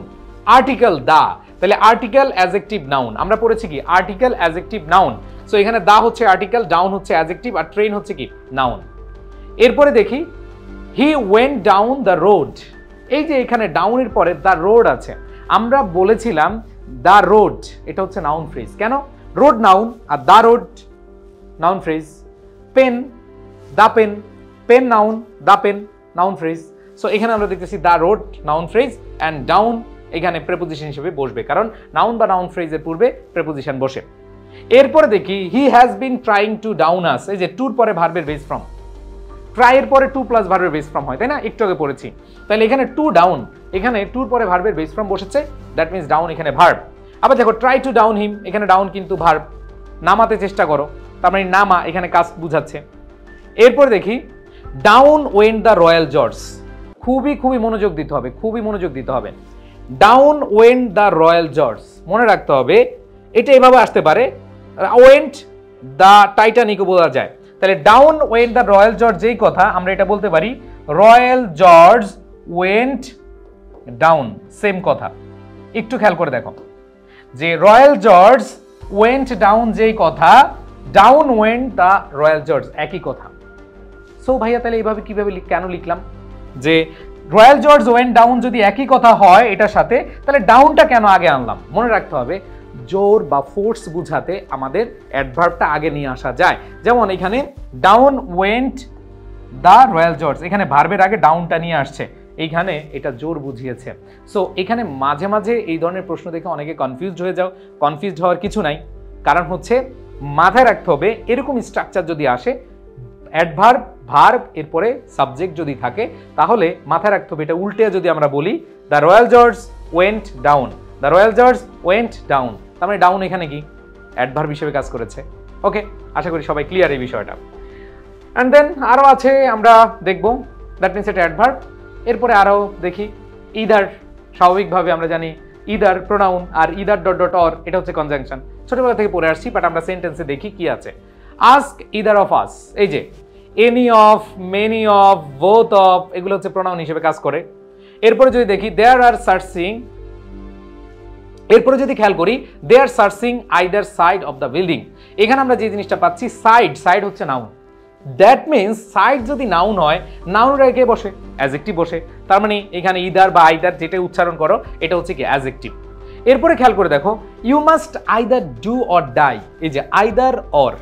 আর্টিকেল দা, তাহলে আর্টিকেল অ্যাডজেক্টিভ নাউন, আমরা পড়েছি কি আর্টিকেল অ্যাডজেক্টিভ নাউন। সো এখানে দা হচ্ছে আর্টিকেল, ডাউন হচ্ছে অ্যাডজেক্টিভ আর ট্রেন হচ্ছে কি নাউন। এরপরে দেখি he went down the road, এই যে এখানে ডাউনের পরে দ্য রোড আছে, আমরা বলেছিলাম দ্য রোড এটা হচ্ছে নাউন ফ্রেজ, কেন রোড নাউন আর the road noun phrase. Pen, the pen, pen noun, the pen noun phrase. So এখানে আমরা দেখতেছি the road noun phrase and down এখানে প্রেপোজিশন হিসেবে বসবে, কারণ নাউন বা নাউন ফ্রেজের পূর্বে প্রেপোজিশন বসে। এরপরে দেখি he has been trying to down us, এই যে টুর পরে ভার্বের বেস ফর্ম, ট্রাই এর পরে টু প্লাস ভার্বের বেস ফর্ম হয়, তাই না? একটু আগে পড়েছি। তাহলে এখানে টু ডাউন, এখানে টুর পরে ভার্বের বেস ফর্ম বসেছে, দ্যাট মিনস ডাউন এখানে ভার্ব। আবার দেখো ট্রাই টু ডাউন হিম, এখানে ডাউন কিন্তু ভার্ব, নামাতে চেষ্টা করো, তার মানে নামা এখানে কাজ বুঝাচ্ছে। এরপর দেখি down went the royal George, খুবই মনোযোগ দিতে হবে, খুবই মনোযোগ দিতে হবে। Down went the royal George, মনে রাখতে হবে এটা এভাবে আসতে পারে, ওয়েন্ট দ্য টাইটানিকও বলা যায়। তাহলে down went the royal George যেই কথা, আমরা এটা বলতে পারি royal George went down, same কথা। একটু খেয়াল করে দেখো যে রয়্যাল জর্জ ওয়েন্ট ডাউন যেই কথা, down went the royal George একই কথা। সো ভাইয়া তাহলে এইভাবে কিভাবে কেন লিখলাম যে রয়্যাল জর্জ ওয়েন্ট ডাউন যদি একই কথা হয় এটার সাথে, তাহলে ডাউনটা কেন আগে আনলাম? মনে রাখতে হবে জোর বা ফোর্স বুঝাতে আমাদের অ্যাডভার্বটা আগে নিয়ে আসা যায়। যেমন এখানে down went the royal George, এখানে ভার্বের আগে ডাউনটা নিয়ে আসছে, এইখানে এটা জোর বুঝিয়েছে। সো এখানে মাঝে মাঝে এই ধরনের প্রশ্ন দেখে অনেকে কনফিউজড হয়ে যাও, কনফিউজড হওয়ার কিছু নাই, কারণ হচ্ছে মাথায় রাখতে হবে এরকম স্ট্রাকচার যদি আসে, অ্যাডভার্ব ভার্ব এরপরে সাবজেক্ট যদি থাকে, তাহলে মাথায় রাখতে হবে এটা উল্টে যদি আমরা বলি the royal George went down, the royal George went down, তার মানে ডাউন এখানে কি অ্যাডভার্ব হিসেবে কাজ করেছে। ওকে, আশা করি সবাই ক্লিয়ার এই বিষয়টা। অ্যান্ড দেন আরও আছে আমরা দেখব, দ্যাট মিনস এটা অ্যাডভার্ব। এরপরে আরও দেখি ইদার, স্বাভাবিকভাবে আমরা জানি ইদার প্রোনাউন, আর ইদার ডট ডট অর এটা হচ্ছে কনজাংশন, ছোটবেলা থেকে পড়ে আসছি, বাট আমরা সেন্টেন্সে দেখি কি আছে। আস্ক ইদার অফ আস, এই যে any of, many of, both of, এগুলো হচ্ছে প্রোনাউন হিসেবে কাজ করে। এরপরে যদি দেখি দেয়ার আর সার্চিং, এরপরে যদি খেয়াল করি they are searching either side of the building, এখানে আমরা যে জিনিসটা পাচ্ছি সাইড, সাইড হচ্ছে নাউন। দ্যাট মিনস সাইড যদি নাউন হয়, নাউনের আগে বসে অ্যাডজেক্টিভ বসে, তার মানে এখানে ইদার বা আইদার যেটা উচ্চারণ করো এটা হচ্ছে কি অ্যাডজেক্টিভ। এরপরে খেয়াল করে দেখো you must either do or die, এই যে আইদার অর,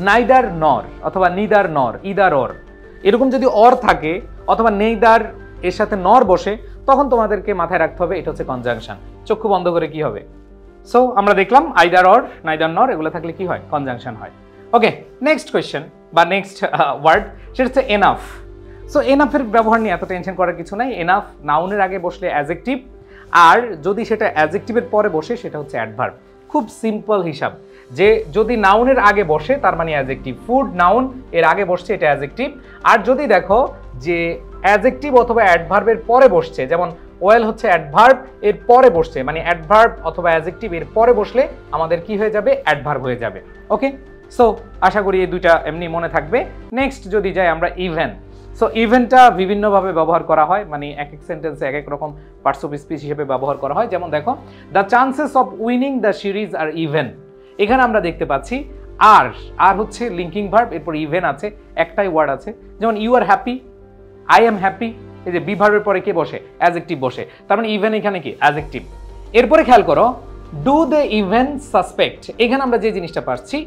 নাইদার নর অথবা নিদার নর, ইদার অর, এরকম যদি অর থাকে অথবা নেইদার এর সাথে নর বসে, তখন তোমাদেরকে মাথায় রাখতে হবে এটা হচ্ছে কনজাংশন। চক্ষু বন্ধ করে কি হবে? সো আমরা দেখলাম আইদার অর, নাইদার নর, এগুলো থাকলে কি হয়? কনজাংশন হয়। ওকে, নেক্সট কোয়েশ্চেন বা নেক্সট ওয়ার্ড, সেটা হচ্ছে এনাফ। সো এনাফের ব্যবহার নিয়ে এত টেনশন করার কিছু নাই। এনাফ নাউনের আগে বসলে অ্যাডজেক্টিভ, আর যদি সেটা অ্যাডজেক্টিভের পরে বসে সেটা হচ্ছে অ্যাডভার্ব। খুব সিম্পল হিসাব যে যদি নাউনের আগে বসে তার মানে অ্যাডজেক্টিভ, ফুড নাউন এর আগে বসছে এটা অ্যাডজেক্টিভ, আর যদি দেখো যে অ্যাডজেক্টিভ অথবা অ্যাডভার্বের পরে বসছে, যেমন ওয়েল হচ্ছে অ্যাডভার্ব এর পরে বসছে, মানে অ্যাডভার্ব অথবা অ্যাডজেক্টিভ এর পরে বসলে আমাদের কি হয়ে যাবে? অ্যাডভার্ব হয়ে যাবে। ওকে, সো আশা করি এই দুইটা এমনি মনে থাকবে। নেক্সট যদি যাই আমরা ইভেন, সো ইভেনটা বিভিন্নভাবে ব্যবহার করা হয়, মানে এক এক সেন্টেন্সে এক এক রকম পার্টস অফ স্পিচ হিসেবে ব্যবহার করা হয়। যেমন দেখো the chances of winning the series are even, এখানে আমরা দেখতে পাচ্ছি আর, আর হচ্ছে লিঙ্কিং ভার্ব, এরপর ইভেন আছে, একটাই ওয়ার্ড আছে। যেমন you are happy, I am happy, এই যে বি ভার্বের পরে কে বসে? অ্যাডজেক্টিভ বসে, তার মানে ইভেন এখানে কি? অ্যাডজেক্টিভ। এরপরে খেয়াল করো ডু দে ইভেন সাসপেক্ট, এখানে আমরা যে জিনিসটা পাচ্ছি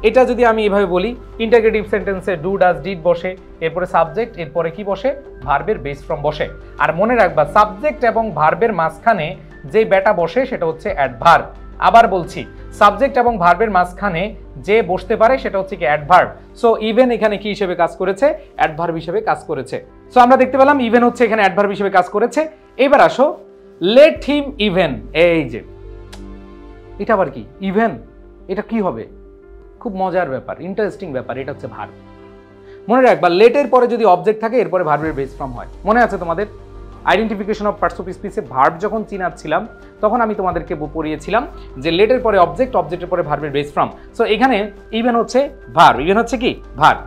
এটা যদি আমি এভাবে বলি ইন্টারগ্রেটিভ সেন্টেন্সে ডু ডাজ ডিড বসে, এরপরে সাবজেক্ট, এরপরে কি বসে? ভার্বের বেস ফর্ম বসে। আর মনে রাখবা সাবজেক্ট এবং ভার্বের মাঝখানে যে বেটা বসে সেটা হচ্ছে অ্যাডভার্ব। আবার বলছি সাবজেক্ট এবং ভার্বের মাঝখানে যে বসতে পারে সেটা হচ্ছে কি? অ্যাডভার্ব। সো ইভেন এখানে কি হিসেবে কাজ করেছে? অ্যাডভার্ব হিসেবে কাজ করেছে। সো আমরা দেখতে পেলাম ইভেন হচ্ছে এখানে অ্যাডভার্ব হিসেবে কাজ করেছে। এবার আসো লেট হিম ইভেন, এই যে এটা আবার কি? ইভেন, এটা কি হবে? খুব মজার ব্যাপার, ইন্টারেস্টিং ব্যাপার, এটা হচ্ছে ভার্ব। মনে রাখবা লেটের পরে যদি অবজেক্ট থাকে এরপরে ভার্বের বেস ফর্ম হয়। মনে আছে তোমাদের আইডেন্টিফিকেশন অফ পার্টস অফ স্পিচে ভার্ব যখন চিনাচ্ছিলাম তখন আমি তোমাদেরকে পড়িয়েছিলাম যে লেটের পরে অবজেক্ট, অবজেক্টের পরে ভার্বের বেস ফর্ম। সো এখানে ইভেন হচ্ছে ভার্ব, ইভেন হচ্ছে কি? ভার্ব।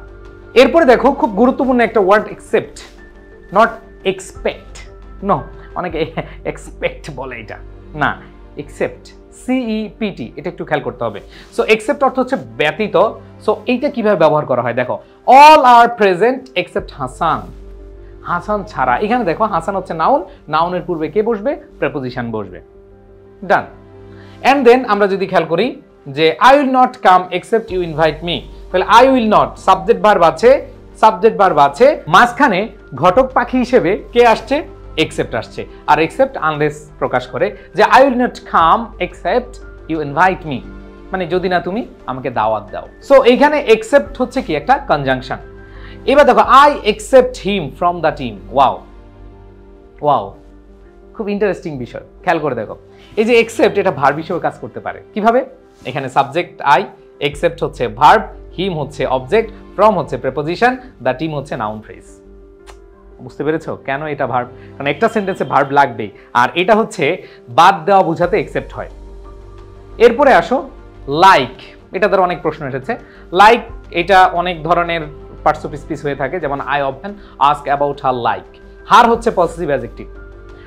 এরপরে দেখো খুব গুরুত্বপূর্ণ একটা word, except, not expect. No, অনেকে এক্সপেক্ট বলে, এটা না, এক্সেপ্ট, CEPT, এটা একটু খেয়াল করতে হবে। সো এক্সেপ্ট অর্থ হচ্ছে ব্যতীত। সো এইটা কিভাবে ব্যবহার করা হয় দেখো, অল আর প্রেজেন্ট এক্সেপ্ট হাসান, হাসান ছাড়া। এখানে দেখো হাসান হচ্ছে নাউন, নাউনের পূর্বে কে বসবে? প্রেপোজিশন বসবে। ডান। এন্ড দেন আমরা যদি খেয়াল করি যে I will not come except you invite me, তাহলে I will not subject verb আছে, সাবজেক্ট ভার্ব আছে, মাঝখানে ঘটক পাখি হিসেবে কে আসছে? এক্সেপ্ট আসছে। আর এক্সেপ্ট আনলেস প্রকাশ করে যে I will not come except you invite me, মানে যদি না তুমি আমাকে দাওয়াত দাও। সো এইখানে এক্সেপ্ট হচ্ছে কি? একটা কনজাংশন। এবার দেখো I except him from the team. Wow wow, খুব ইন্টারেস্টিং বিষয়, খেয়াল করে দেখো এই যে এক্সেপ্ট, এটা ভার্ব হিসেবে কাজ করতে পারে কিভাবে? এখানে সাবজেক্ট আই, এক্সেপ্ট হচ্ছে ভার্ব, হিম হচ্ছে অবজেক্ট, ফ্রম হচ্ছে প্রেপোজিশন, দ্য টিম হচ্ছে নাউন ফ্রেজ। বুঝতে পেরেছো কেন এটা ভার্ব? কারণ একটা সেন্টেন্সে ভার্ব লাগবেই, আর এটা হচ্ছে বাদ দেওয়া বোঝাতে এক্সেপ্ট হয়। এরপরে আসো লাইক, এটা ধর অনেক প্রশ্ন এসেছে। লাইক এটা অনেক ধরনের পার্টস অফ স্পিচ হয়ে থাকে, যেমন I often ask about her like. Her হচ্ছে পজিটিভ অ্যাডজেক্টিভ।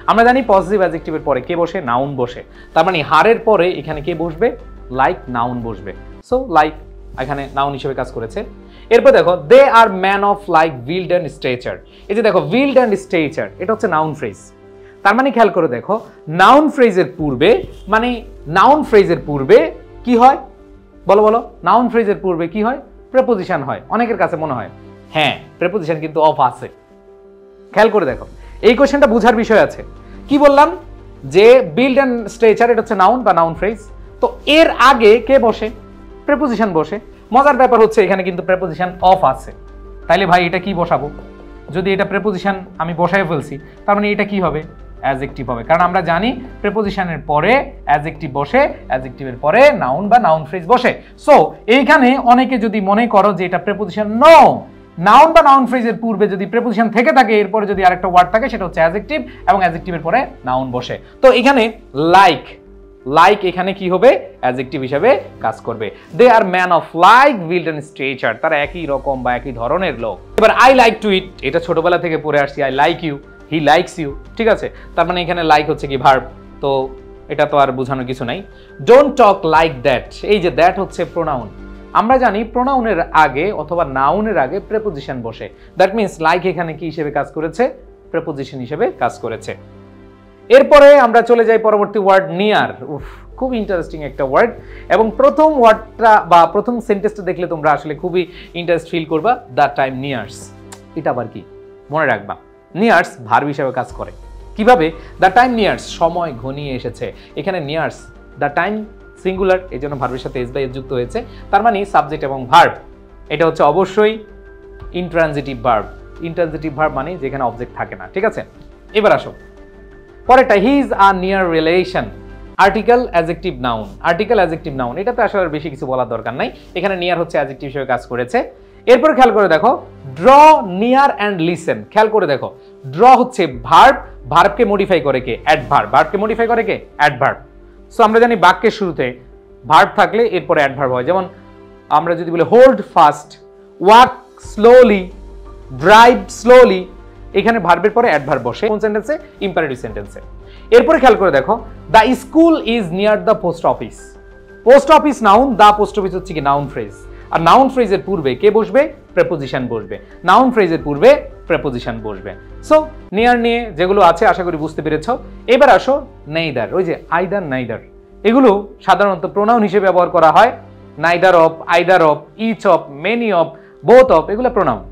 আমরা জানি পজিটিভ অ্যাডজেক্টিভের পরে কে বসে? নাউন বসে। তার মানে হারের পরে এখানে কে বসবে? লাইক নাউন বসবে। সো লাইক এখানে নাউন হিসেবে কাজ করেছে। এরপর দেখো they are man of like wild and stature. এই যে দেখো উইল্ড অ্যান্ড স্টেচার, এটা হচ্ছে নাউন ফ্রেজ। তার মানে খেয়াল করে দেখো নাউন ফ্রেজের পূর্বে, মানে নাউন ফ্রেজের পূর্বে কি হয়? বলো বলো, নাউন ফ্রেজের পূর্বে কি হয়? প্রেপোজিশন হয়। অনেকের কাছে মনে হয় হ্যাঁ প্রেপোজিশন কিন্তু অফ আছে। খেয়াল করে দেখো এই কোশ্চেনটা বোঝার বিষয় আছে। কি বললাম? যে বিল্ড অ্যান্ড স্ট্রেচার এটা হচ্ছে নাউন বা নাউন ফ্রেজ, তো এর আগে কে বসে? প্রেপোজিশন বসে। মজার ব্যাপার হচ্ছে এখানে কিন্তু প্রেপোজিশন অফ আছে। তাইলে ভাই এটা কি বসাবো? যদি এটা প্রেপোজিশন আমি বসায় ফেলছি, তার মানে এটা কি হবে? অ্যাডজেক্টিভ হবে। কারণ আমরা জানি প্রেপোজিশনের পরে অ্যাডজেক্টিভ বসে, অ্যাডজেক্টিভের পরে নাউন বা নাউন ফ্রেজ বসে। সো এইখানে অনেকে যদি মনে করো যে এটা প্রেপোজিশন, নো, নাউন বা নাউন ফ্রেজের পূর্বে যদি প্রেপোজিশন থেকে থাকে, এরপরে যদি আরেকটা ওয়ার্ড থাকে সেটা হচ্ছে অ্যাডজেক্টিভ, এবং অ্যাডজেক্টিভের পরে নাউন বসে। তো এখানে লাইক, লাইক এখানে কি হবে? অ্যাডজেক্টিভ হিসেবে কাজ করবে। They are man of like wild and stature, তারা একই রকম বা একই ধরনের লোক। এবার আই লাইক টু ইট, এটা ছোটবেলা থেকে পড়ে আসছি। I like you, he likes you, ঠিক আছে? তার মানে এখানে লাইক হচ্ছে কি ভার্ব, তো এটা তো আর বোঝানোর কিছু নাই। ডোন্ট টক লাইক দ্যাট, এই যে দ্যাট হচ্ছে প্রোনাউন। আমরা জানি প্রোনাউনের আগে অথবা নাউনের আগে প্রেপোজিশন বসে। দ্যাট মিন্স লাইক এখানে কি হিসেবে কাজ করেছে? প্রেপোজিশন হিসেবে কাজ করেছে। এরপরে আমরা চলে যাই পরবর্তী ওয়ার্ড নিয়ার। উফ, খুব ইন্টারেস্টিং একটা ওয়ার্ড, এবং প্রথম ওয়ার্ডটা বা প্রথম সেন্টেন্সটা দেখলে তোমরা আসলে খুবই ইন্টারেস্ট ফিল করবা। দ্য টাইম নিয়ার্স, এটা আবার কি? মনে রাখবা নিয়ার্স ভার্ব হিসেবে কাজ করে। কিভাবে? দ্য টাইম নিয়ার্স, সময় ঘনিয়ে এসেছে। এখানে নিয়ার্স, দ্য টাইম সিঙ্গুলার, এই জন্য ভার্বের সাথে এস বাই এস যুক্ত হয়েছে। তার মানে সাবজেক্ট এবং ভার্ব, এটা হচ্ছে অবশ্যই ইন্ট্রানজিটিভ ভার্ব। ইন্ট্রানজিটিভ ভার্ব মানে যেখানে অবজেক্ট থাকে না, ঠিক আছে? এবার আসো পরেরটা, he is a near relation. Article, adjective, noun. Article, adjective, noun, এটাতে আসলে বেশি কিছু বলার দরকার নাই। এখানে নিয়ার হচ্ছে অ্যাডজেক্টিভ হিসেবে কাজ করেছে। এরপর খেয়াল করে দেখো ড্র নিয়ার অ্যান্ড লিসেন। খেয়াল করে দেখো ড্র হচ্ছে ভার্ব, ভার্বকে মডিফাই করে কে? অ্যাডভার্ব। ভার্বকে মডিফাই করে কে? অ্যাডভার্ব। সো আমরা জানি বাক্যের শুরুতে ভার্ব থাকলে এরপরে অ্যাডভার্ব হয়। যেমন আমরা যদি বলি hold fast, walk slowly, drive slowly, এখানে ভার্বের পরে অ্যাডভার্ব বসে। কোন সেন্টেন্সে? ইম্পারেটিভ সেন্টেন্সে। এরপরে খেয়াল করে দেখো the school is near the post office. Post office noun, the post office হচ্ছে কি নাউন ফ্রেজ। আর নাউন ফ্রেজের পূর্বে কে বসবে? প্রেপোজিশন বসবে। নাউন ফ্রেজের পূর্বে প্রেপোজিশন বসবে। সো নিয়ার নিয়ে যেগুলো আছে আশা করি বুঝতে পেরেছো। এবার আসো নেইদার, ওই যে আইদার নাইদার, এগুলো সাধারণত প্রোনাউন হিসেবে ব্যবহার করা হয়। Neither of, either of, each of, many of, both of, এগুলো প্রোনাউন।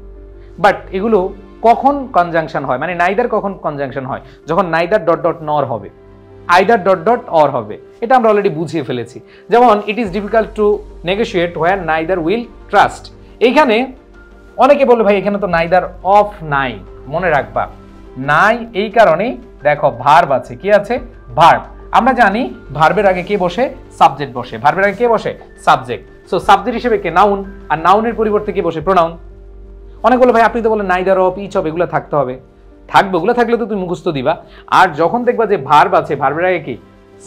বাট এগুলো কখন কনজাংশন হয়, মানে নাইদার কখন কনজাংশন হয়? যখন নাইদার ডট ডট নর হবে, আইদার ডট ডট অর হবে। এটা আমরা অলরেডি বুঝিয়ে ফেলেছি। যেমন it is difficult to negotiate where neither will trust. এইখানে অনেকে বলে ভাই এখানে তো নাইদার অফ নাই। মনে রাখবা নাই এই কারণেই দেখো ভার্ব আছে। কি আছে? ভার্ব। আমরা জানি ভার্বের আগে কে বসে? সাবজেক্ট বসে। ভার্বের আগে কে বসে? সাবজেক্ট। সো সাবজেক্ট হিসেবে কে? নাউন। আর নাউনের পরিবর্তে কে বসে? প্রোনাউন। অনেক বলে ভাই আপনি তো বলেন নাইদার অফ, ইচ অফ, এগুলো থাকতে হবে। থাকবে, ওগুলো থাকলে তো তুমি মুখস্থ দিবা। আর যখন দেখবা যে ভার্ব আছে, ভার্বের আগে কি?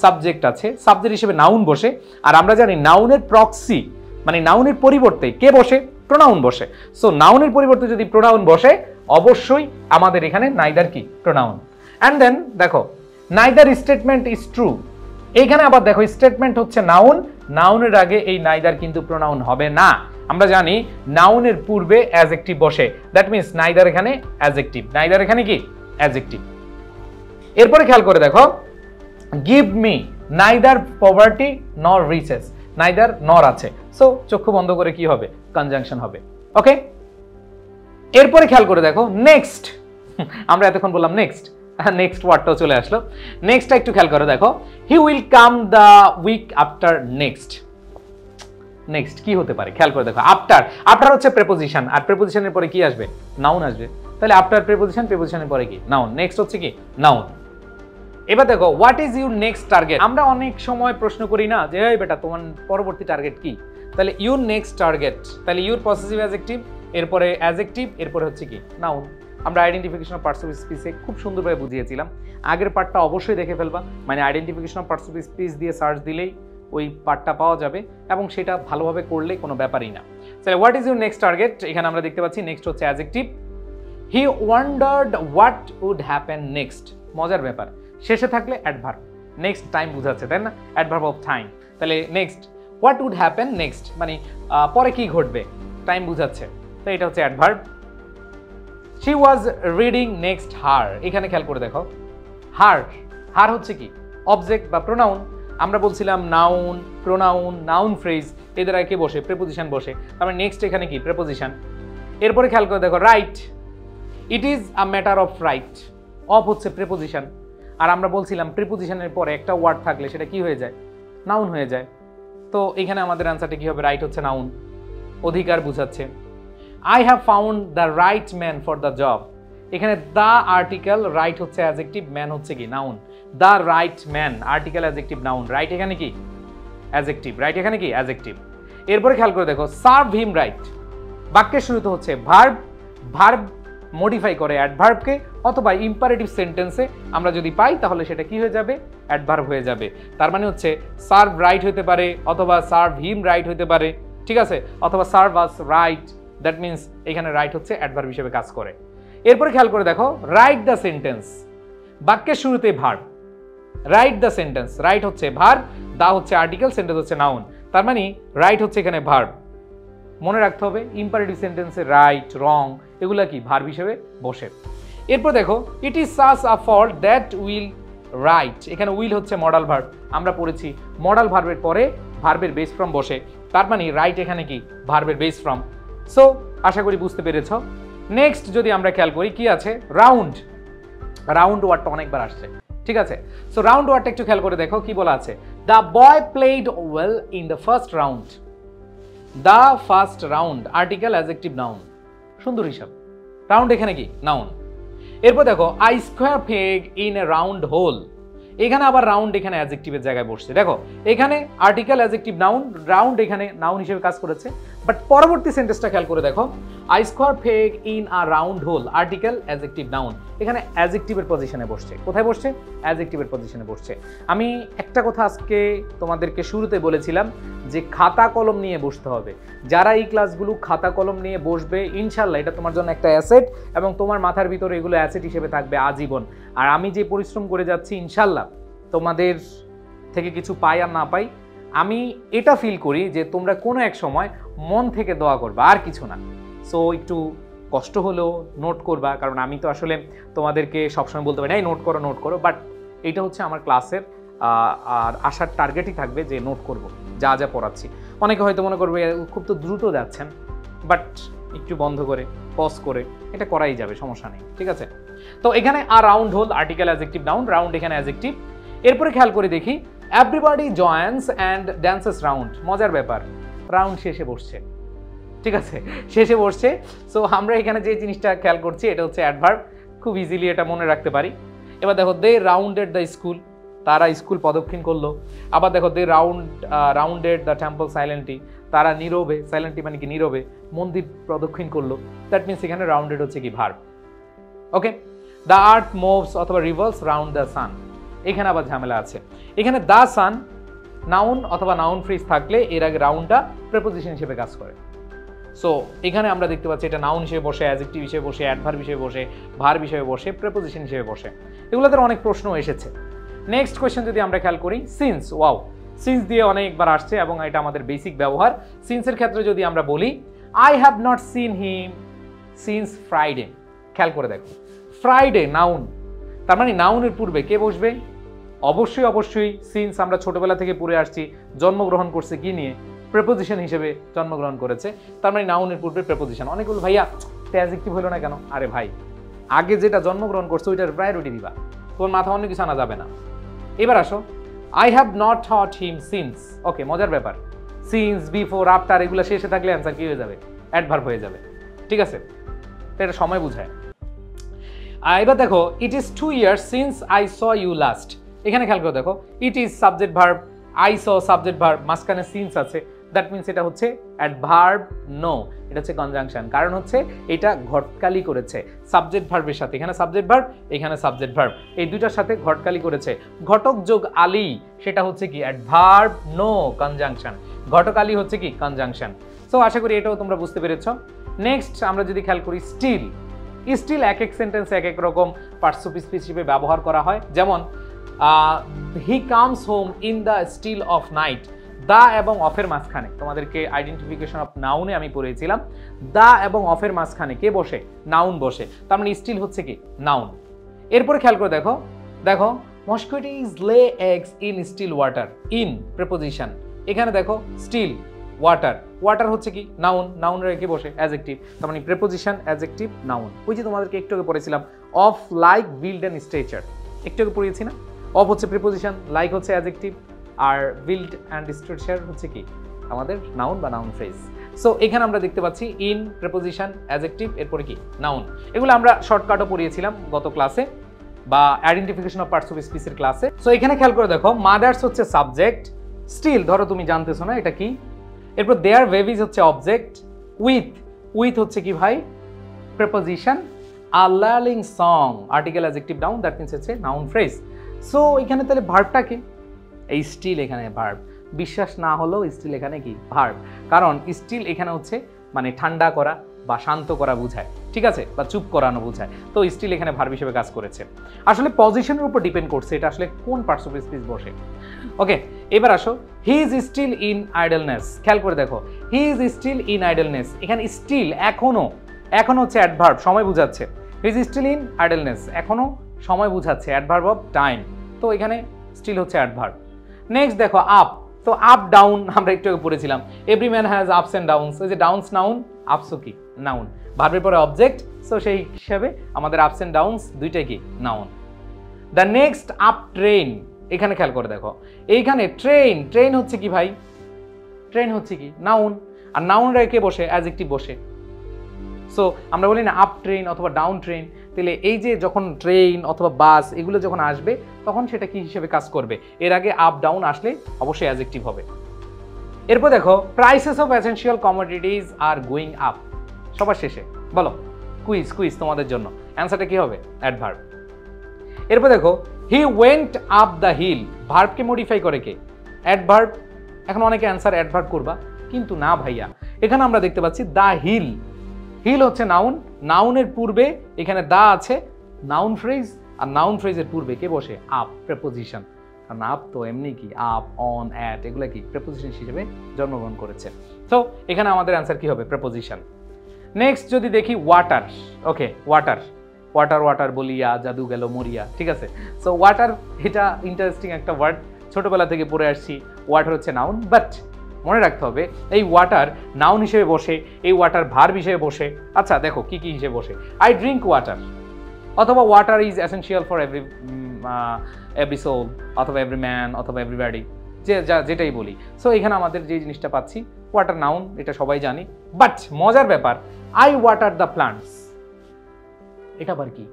সাবজেক্ট আছে, সাবজেক্ট হিসেবে নাউন বসে। আর আমরা জানি নাউনের প্রক্সি, মানে নাউনের পরিবর্তে কে বসে? প্রোনাউন বসে। সো নাউনের পরিবর্তে যদি প্রোনাউন বসে, অবশ্যই আমাদের এখানে নাইদার কি? প্রোনাউন। অ্যান্ড দেন দেখো নাইদার স্টেটমেন্ট ইজ ট্রু। এইখানে আবার দেখো স্টেটমেন্ট হচ্ছে নাউন, নাউনের আগে এই নাইদার কিন্তু প্রোনাউন হবে না। আমরা জানি নাউনের পূর্বে অ্যাডজেক্টিভ বসে। দ্যাট মিন্স নাইদার এখানে অ্যাডজেক্টিভ, নাইদার এখানে কি? অ্যাডজেক্টিভ। এরপরে খেয়াল করে দেখো গিভ মি নাইদার পভার্টি নর রিচেস। নাইদার নর আছে। সো চক্ষু বন্ধ করে কি হবে? কনজাংশন হবে। ওকে, এরপরে খেয়াল করে দেখো নেক্সট। আমরা এতক্ষণ বললাম নেক্সট, নেক্সট ওয়ার্ডটাও চলে আসলো। নেক্সটটা একটু খেয়াল করে দেখো he will come the week after next. Next কি হতে পারে? খেয়াল করে দেখো আফটার, আফটার হচ্ছে প্রেপোজিশন, আর প্রেপোজিশনের পরে কি আসবে? নাউন আসবে। তাহলে আফটার প্রেপোজিশন, প্রেপোজিশনের পরে কি? নাউন। নেক্সট হচ্ছে কি? নাউন। এবার দেখো what is your next target. আমরা অনেক সময় প্রশ্ন করি না যে এই বেটা তোমার পরবর্তী টার্গেট কি, তাহলে ইউর নেক্সট টার্গেট, তাহলে ইউর পসেসিভ অ্যাডজেক্টিভ, এরপরে অ্যাডজেক্টিভ, এরপরে হচ্ছে কি নাউন। আমরা আইডেন্টিফিকেশন অফ পার্টস অফ স্পিচে খুব সুন্দরভাবে বুঝিয়েছিলাম, আগের পার্টটা অবশ্যই দেখে ফেলবা, মানে identification of parts of speech দিয়ে সার্চ দিলেই ওই পার্টটা পাওয়া যাবে এবং সেটা ভালোভাবে করলে কোনো ব্যাপারই না। তাহলে what is your next target, এখানে আমরা দেখতে পাচ্ছি নেক্সট হচ্ছে adjective. He wondered what would happen next, মজার ব্যাপার, শেষে থাকলে অ্যাডভার্ব, নেক্সট টাইম বোঝাচ্ছে তাই না, অ্যাডভার্ব অফ টাইম। তাহলে next what would happen next মানে পরে কি ঘটবে, টাইম বোঝাচ্ছে, তো এটা হচ্ছে adverb. She was reading next her, এখানে খেয়াল করে দেখো হার, হার হচ্ছে কি অবজেক্ট বা প্রোনাউন। আমরা বলছিলাম নাউন, প্রোনাউন, নাউন ফ্রেজ এদের আগে বসে প্রিপোজিশন বসে, তারপরে নেক্সট এখানে কি প্রিপোজিশন। এরপরে খেয়াল করে দেখো right, it is a matter of right, of হচ্ছে প্রিপোজিশন, আর আমরা বলছিলাম প্রিপোজিশনের পরে একটা ওয়ার্ড থাকলে সেটা কি হয়ে যায়, নাউন হয়ে যায়। তো এখানে আমাদের অ্যান্সারটা কি হবে, রাইট হচ্ছে নাউন, অধিকার বুঝাচ্ছে। I have found the right man for the job, এখানে দ্য আর্টিকেল, রাইট হচ্ছে অ্যাডজেক্টিভ, ম্যান হচ্ছে কি noun. The right man article adjective noun, right এখানে কি অ্যাডজেক্টিভ, রাইট এখানে কি অ্যাডজেক্টিভ। এরপরে খেয়াল করে দেখো সার্ভ হিম রাইট, বাক্যের শুরুতে হচ্ছে ভার্ব, ভার্ব মডিফাই করে অ্যাডভার্বকে, অথবা ইম্পারেটিভ সেন্টেন্সে আমরা যদি পাই তাহলে সেটা কি হয়ে যাবে, অ্যাডভার্ব হয়ে যাবে। তার মানে হচ্ছে সার্ভ রাইট হতে পারে, অথবা সার্ভ হিম রাইট হতে পারে, ঠিক আছে, অথবা serve us right, that means এখানে রাইট হচ্ছে অ্যাডভার্ব হিসেবে কাজ করে। এরপরে খেয়াল করে দেখো রাইট দ্য সেন্টেন্স, বাক্যের শুরুতে verb, write the sentence, right হচ্ছে ভার্ব, দা হচ্ছে আর্টিকেল, সেন্টেন্স হচ্ছে নাউন, তার মানে রাইট হচ্ছে এখানে ভার্ব। মনে রাখতে হবে ইম্পারেটিভ সেন্টেন্সে রাইট, রং এগুলা কি ভার্ব হিসেবে বসে। এরপর দেখো it is such a fault that will write, এখানে উইল হচ্ছে মডাল ভার্ব, আমরা পড়েছি মডাল ভার্বের পরে ভার্বের বেস ফর্ম বসে, তার মানে রাইট এখানে কি ভার্বের বেস ফর্ম। সো আশা করি বুঝতে পেরেছ। নেক্সট যদি আমরা খেয়াল করি কি আছে, রাউন্ড, রাউন্ড ওয়ার্ডটা অনেকবার আসছে, ঠিক আছে। সো রাউন্ড ওয়ার্ডটা একটু খেয়াল করে দেখো কি বলা আছে, the boy played well in the first round, the first round article adjective noun, সুন্দর হিসাব, রাউন্ড এখানে কি নাউন। এরপর দেখো I square peg in a round hole, এখানে আবার রাউন্ড এখানে অ্যাডজেক্টিভের জায়গায় বসছে, দেখো এখানে আর্টিকেল অ্যাডজেক্টিভ নাউন, রাউন্ড এখানে নাউন হিসেবে কাজ করেছে, বাট পরবর্তী সেন্টেন্সটা খেয়াল করে দেখো I square peg in a round hole article adjective noun, এখানে অ্যাডজেক্টিভের পজিশনে বসছে, কোথায় বসছে, অ্যাডজেক্টিভের পজিশনে বসছে। আমি একটা কথা আজকে তোমাদেরকে শুরুতে বলেছিলাম যে খাতা কলম নিয়ে বসতে হবে, যারা এই ক্লাসগুলো খাতা কলম নিয়ে বসবে ইনশাল্লাহ এটা তোমার জন্য একটা অ্যাসেট, এবং তোমার মাথার ভিতরে এগুলো অ্যাসেট হিসেবে থাকবে আজীবন। আর আমি যে পরিশ্রম করে যাচ্ছি ইনশাল্লাহ তোমাদের থেকে কিছু পাই আর না পাই, আমি এটা ফিল করি যে তোমরা কোনো এক সময় মন থেকে দোয়া করবা, আর কিছু না। সো একটু কষ্ট হলেও নোট করবা, কারণ আমি তো আসলে তোমাদেরকে সবসময় বলতে পারি না এই নোট করো নোট করো, বাট এইটা হচ্ছে আমার ক্লাসের আর আসার টার্গেটই থাকবে যে নোট করব যা যা পড়াচ্ছি। অনেকে হয়তো মনে করবে খুব তো দ্রুত যাচ্ছেন, বাট একটু বন্ধ করে পজ করে এটা করাই যাবে, সমস্যা নেই, ঠিক আছে। তো এখানে আর round hole article adjective noun, round এখানে অ্যাডজেক্টিভ। এরপরে খেয়াল করে দেখি everybody joins and dances round, মজার ব্যাপার রাউন্ড শেষে বসছে, ঠিক আছে, শেষে বসছে। সো আমরা এখানে যে জিনিসটা খেয়াল করছি এটা হচ্ছে অ্যাডভার্ব, খুব ইজিলি এটা মনে রাখতে পারি। এবার দেখো দে রাউন্ডেড দ্য স্কুল, তারা স্কুল প্রদক্ষিণ করলো। আবার দেখো দে রাউন্ডেড দ্য টেম্পল সাইলেন্টলি, তারা নীরবে, সাইলেন্টলি মানে কি নীরবে মন্দির প্রদক্ষিণ করলো, দ্যাট মিনস এখানে রাউন্ডেড হচ্ছে কি verb. Okay, the earth moves অথবা রিভলভস রাউন্ড দ্য সান, এখানে আবার ঝামেলা আছে, এখানে দ্য সান নাউন অথবা নাউন ফ্রেজ থাকলে এর আগে রাউন্ডটা প্রিপোজিশন হিসেবে কাজ করে। সো এখানে আমরা দেখতে পাচ্ছি এটা নাউন হিসেবে বসে, অ্যাডজেক্টিভ হিসেবে বসে, অ্যাডভার্ব হিসেবে বসে, ভার্ব হিসেবে বসে, প্রিপোজিশন হিসেবে বসে, এগুলোতে অনেক প্রশ্ন এসেছে। নেক্সট কোয়েশ্চেন যদি আমরা খেয়াল করি সিন্স, ওয়াও সিন্স দিয়ে অনেকবার আসছে এবং এটা আমাদের বেসিক ব্যবহার। সিন্সের ক্ষেত্রে যদি আমরা বলি I have not seen him since Friday, খেয়াল করে দেখো ফ্রাইডে নাউন, তার মানে নাউনের পূর্বে কে বসবে, অবশ্যই অবশ্যই সিন্স আমরা ছোটবেলা থেকে পড়ে আসছি জন্মগ্রহণ করছে কি নিয়ে, প্রেপোজিশন হিসেবে জন্মগ্রহণ করেছে, তার মানে নাউনের পূর্বে প্রেপোজিশন। অনেকগুলো ভাইয়া অ্যাডজেক্টিভ হলো না কেন, আরে ভাই আগে যেটা জন্মগ্রহণ করছে ওইটার প্রায়োরিটি দিবা, তোমার মাথা অন্য কিছু আনা যাবে না। এবার আসো I have not thought him since, okay মজার ব্যাপার, সিন্স বিফোর আফটার এগুলো শেষে থাকলে অ্যান্সার কি হয়ে যাবে, অ্যাডভার্ব হয়ে যাবে, ঠিক আছে, তো এটা সময় বুঝায়। এবার দেখো it is 2 years since I saw you last. এখানে খেয়াল করে দেখো it is subject verb, I saw subject verb, মাঝখানে সিন্স আছে, দ্যাট মিনস এটা হচ্ছে অ্যাডভার্ব নো, এটা হচ্ছে কনজাংশন। কারণ হচ্ছে এটা ঘটকালি করেছে সাবজেক্ট ভার্বের সাথে, এখানে সাবজেক্ট ভার্ব, এখানে সাবজেক্ট ভার্ব, এই দুইটার সাথে ঘটকালি করেছে। ঘটক যোগ আলি সেটা হচ্ছে কি অ্যাডভার্ব নো কনজাংশন, ঘটকালি হচ্ছে কি কনজাংশন। সো আশা করি এটাও তোমরা বুঝতে পেরেছো। নেক্সট আমরা যদি খেয়াল করি স্টিল, স্টিল এক এক সেন্টেন্সে এক এক রকম পার্টসিপিয়েন্ট হিসেবে ব্যবহার করা হয়। যেমন he comes home in the still of night, the এবং অফের মাঝখানে, তোমাদেরকে আইডেন্টিফিকেশন অফ নাউনে আমি পড়েছিলাম, দা এবং অফের মাঝখানে কে বসে? নাউন বসে, তার মানে স্টিল হচ্ছে কি নাউন। এরপরে খেয়াল করে দেখো, দেখো mosquitoes lay eggs in still water, in preposition, এখানে দেখো স্টিল ওয়াটার, ওয়াটার হচ্ছে কি নাউন, নাউন রেখে বসে অ্যাডজেক্টিভ, তার মানে প্রিপোজিশন অ্যাডজেক্টিভ নাউন। ওই যে তোমাদেরকে একটু আগে পড়েছিলাম of like build and stretcher, একটু আগে পড়িয়েছি না? অফ হচ্ছে প্রিপোজিশন, লাইক হচ্ছে অ্যাডজেক্টিভ, আর বিল্ড অ্যান্ড স্ট্রাকচার হচ্ছে কি আমাদের নাউন বা নাউন ফ্রেজ। সো এখানে আমরা দেখতে পাচ্ছি ইন, প্রিপোজিশন, অ্যাডজেক্টিভ, এরপরে কি নাউন। এগুলো আমরা শর্টকাটও পড়িয়েছিলাম গত ক্লাসে বা আইডেন্টিফিকেশন অফ পার্টস অফ স্পিচের ক্লাসে। সো এখানে খেয়াল করে দেখো মাদার্স হচ্ছে সাবজেক্ট, স্টিল ধরো তুমি জানতেছো না এটা কি, এরপর দেয়ার বেবিজ হচ্ছে অবজেক্ট, উইথ, উইথ হচ্ছে কি ভাই preposition, are learning song article adjective noun, that means হচ্ছে নাউন ফ্রেজ। সো এখানে তাহলে ভার্বটা কি? এই স্টিল এখানে ভার্ব, বিশ্বাস না হলেও স্টিল এখানে কি ভার্ব, কারণ স্টিল এখানে হচ্ছে মানে ঠান্ডা করা বা শান্ত করা বোঝায়, ঠিক আছে, বা চুপ করানো বোঝায়। তো স্টিল এখানে ভার্ব হিসেবে কাজ করেছে। আসলে পজিশনের উপর ডিপেন্ড করছে এটা আসলে কোন পার্টস অফ স্পিচ বসে। ওকে, এবার আসো he is still in idleness, খেয়াল করে দেখো he is still in idleness, এখানে স্টিল এখনো, এখনো হচ্ছে অ্যাডভার্ব, সময় বোঝাচ্ছে। He is still in idleness এখনো সময় বোঝাচ্ছে, অ্যাডভার্ব অফ টাইম, তো এখানে স্টিল হচ্ছে অ্যাডভার্ব। নেক্সট দেখো আপ, তো আপ ডাউন আমরা একটু আগে পড়েছিলাম, এভরি ম্যান হ্যাজ আপস অ্যান্ড ডাউনস, ওই যে ডাউনস নাউন, আপসও কি নাউন, ভার্বের পরে অবজেক্ট, সো সেই হিসাবে আমাদের আপস অ্যান্ড ডাউনস দুইটাই কি noun. The next up train, এখানে খেয়াল করে দেখো এইখানে ট্রেন, ট্রেন হচ্ছে কি ভাই? ট্রেন হচ্ছে কি নাউন, আর নাউন রেখে বসে অ্যাডজেক্টিভ বসে। সো আমরা বলি না আপ ট্রেন অথবা ডাউন ট্রেন, তাহলে এই যে যখন ট্রেন অথবা বাস এগুলো যখন আসবে তখন সেটা কি হিসেবে কাজ করবে? এর আগে আপ ডাউন আসলে অবশ্যই অ্যাডজেক্টিভ হবে। এরপর দেখো prices of essential commodities are going up, সবার শেষে বলো কুইজ, কুইজ তোমাদের জন্য, অ্যান্সারটা কি হবে? অ্যাডভার্ব। এরপর দেখো he went up the hill, ভার্বকে মডিফাই করে কে? অ্যাডভার্ব। এখন অনেকে অ্যান্সার অ্যাডভার্ব করবা, কিন্তু না ভাইয়া, এখানে আমরা দেখতে পাচ্ছি দ্য হিল, হিল হচ্ছে নাউন, নাউনের পূর্বে এখানে দা আছে নাউন ফ্রেজ, আর নাউন ফ্রেজের পূর্বে কে বসে? Up, preposition. কারণ আপ তো এমনি কি আপ, অন, অ্যাট এগুলো কি প্রেপোজিশন হিসেবে জন্মগ্রহণ করেছে। তো এখানে আমাদের অ্যান্সার কি হবে? প্রেপোজিশন। নেক্সট যদি দেখি ওয়াটার, ওকে ওয়াটার, ওয়াটার ওয়াটার বলিয়া জাদু গেল মরিয়া, ঠিক আছে। সো ওয়াটার এটা ইন্টারেস্টিং একটা ওয়ার্ড, ছোটবেলা থেকে পড়ে আসছি। ওয়াটার হচ্ছে নাউন, বাট মনে রাখতে হবে এই ওয়াটার নাউন হিসেবে বসে, এই ওয়াটার ভার্ব হিসেবে বসে। আচ্ছা দেখো কি কি হিসেবে বসে, আই ড্রিঙ্ক ওয়াটার, অথবা water is essential for every soul, অথবা এভরি ম্যান, অথবা এভরিবডি, যেটাই বলি। সো এখানে আমাদের যে জিনিসটা পাচ্ছি ওয়াটার নাউন, এটা সবাই জানি। বাট মজার ব্যাপার আই ওয়াটার দ্য প্লান্টস, এটা আবার কি?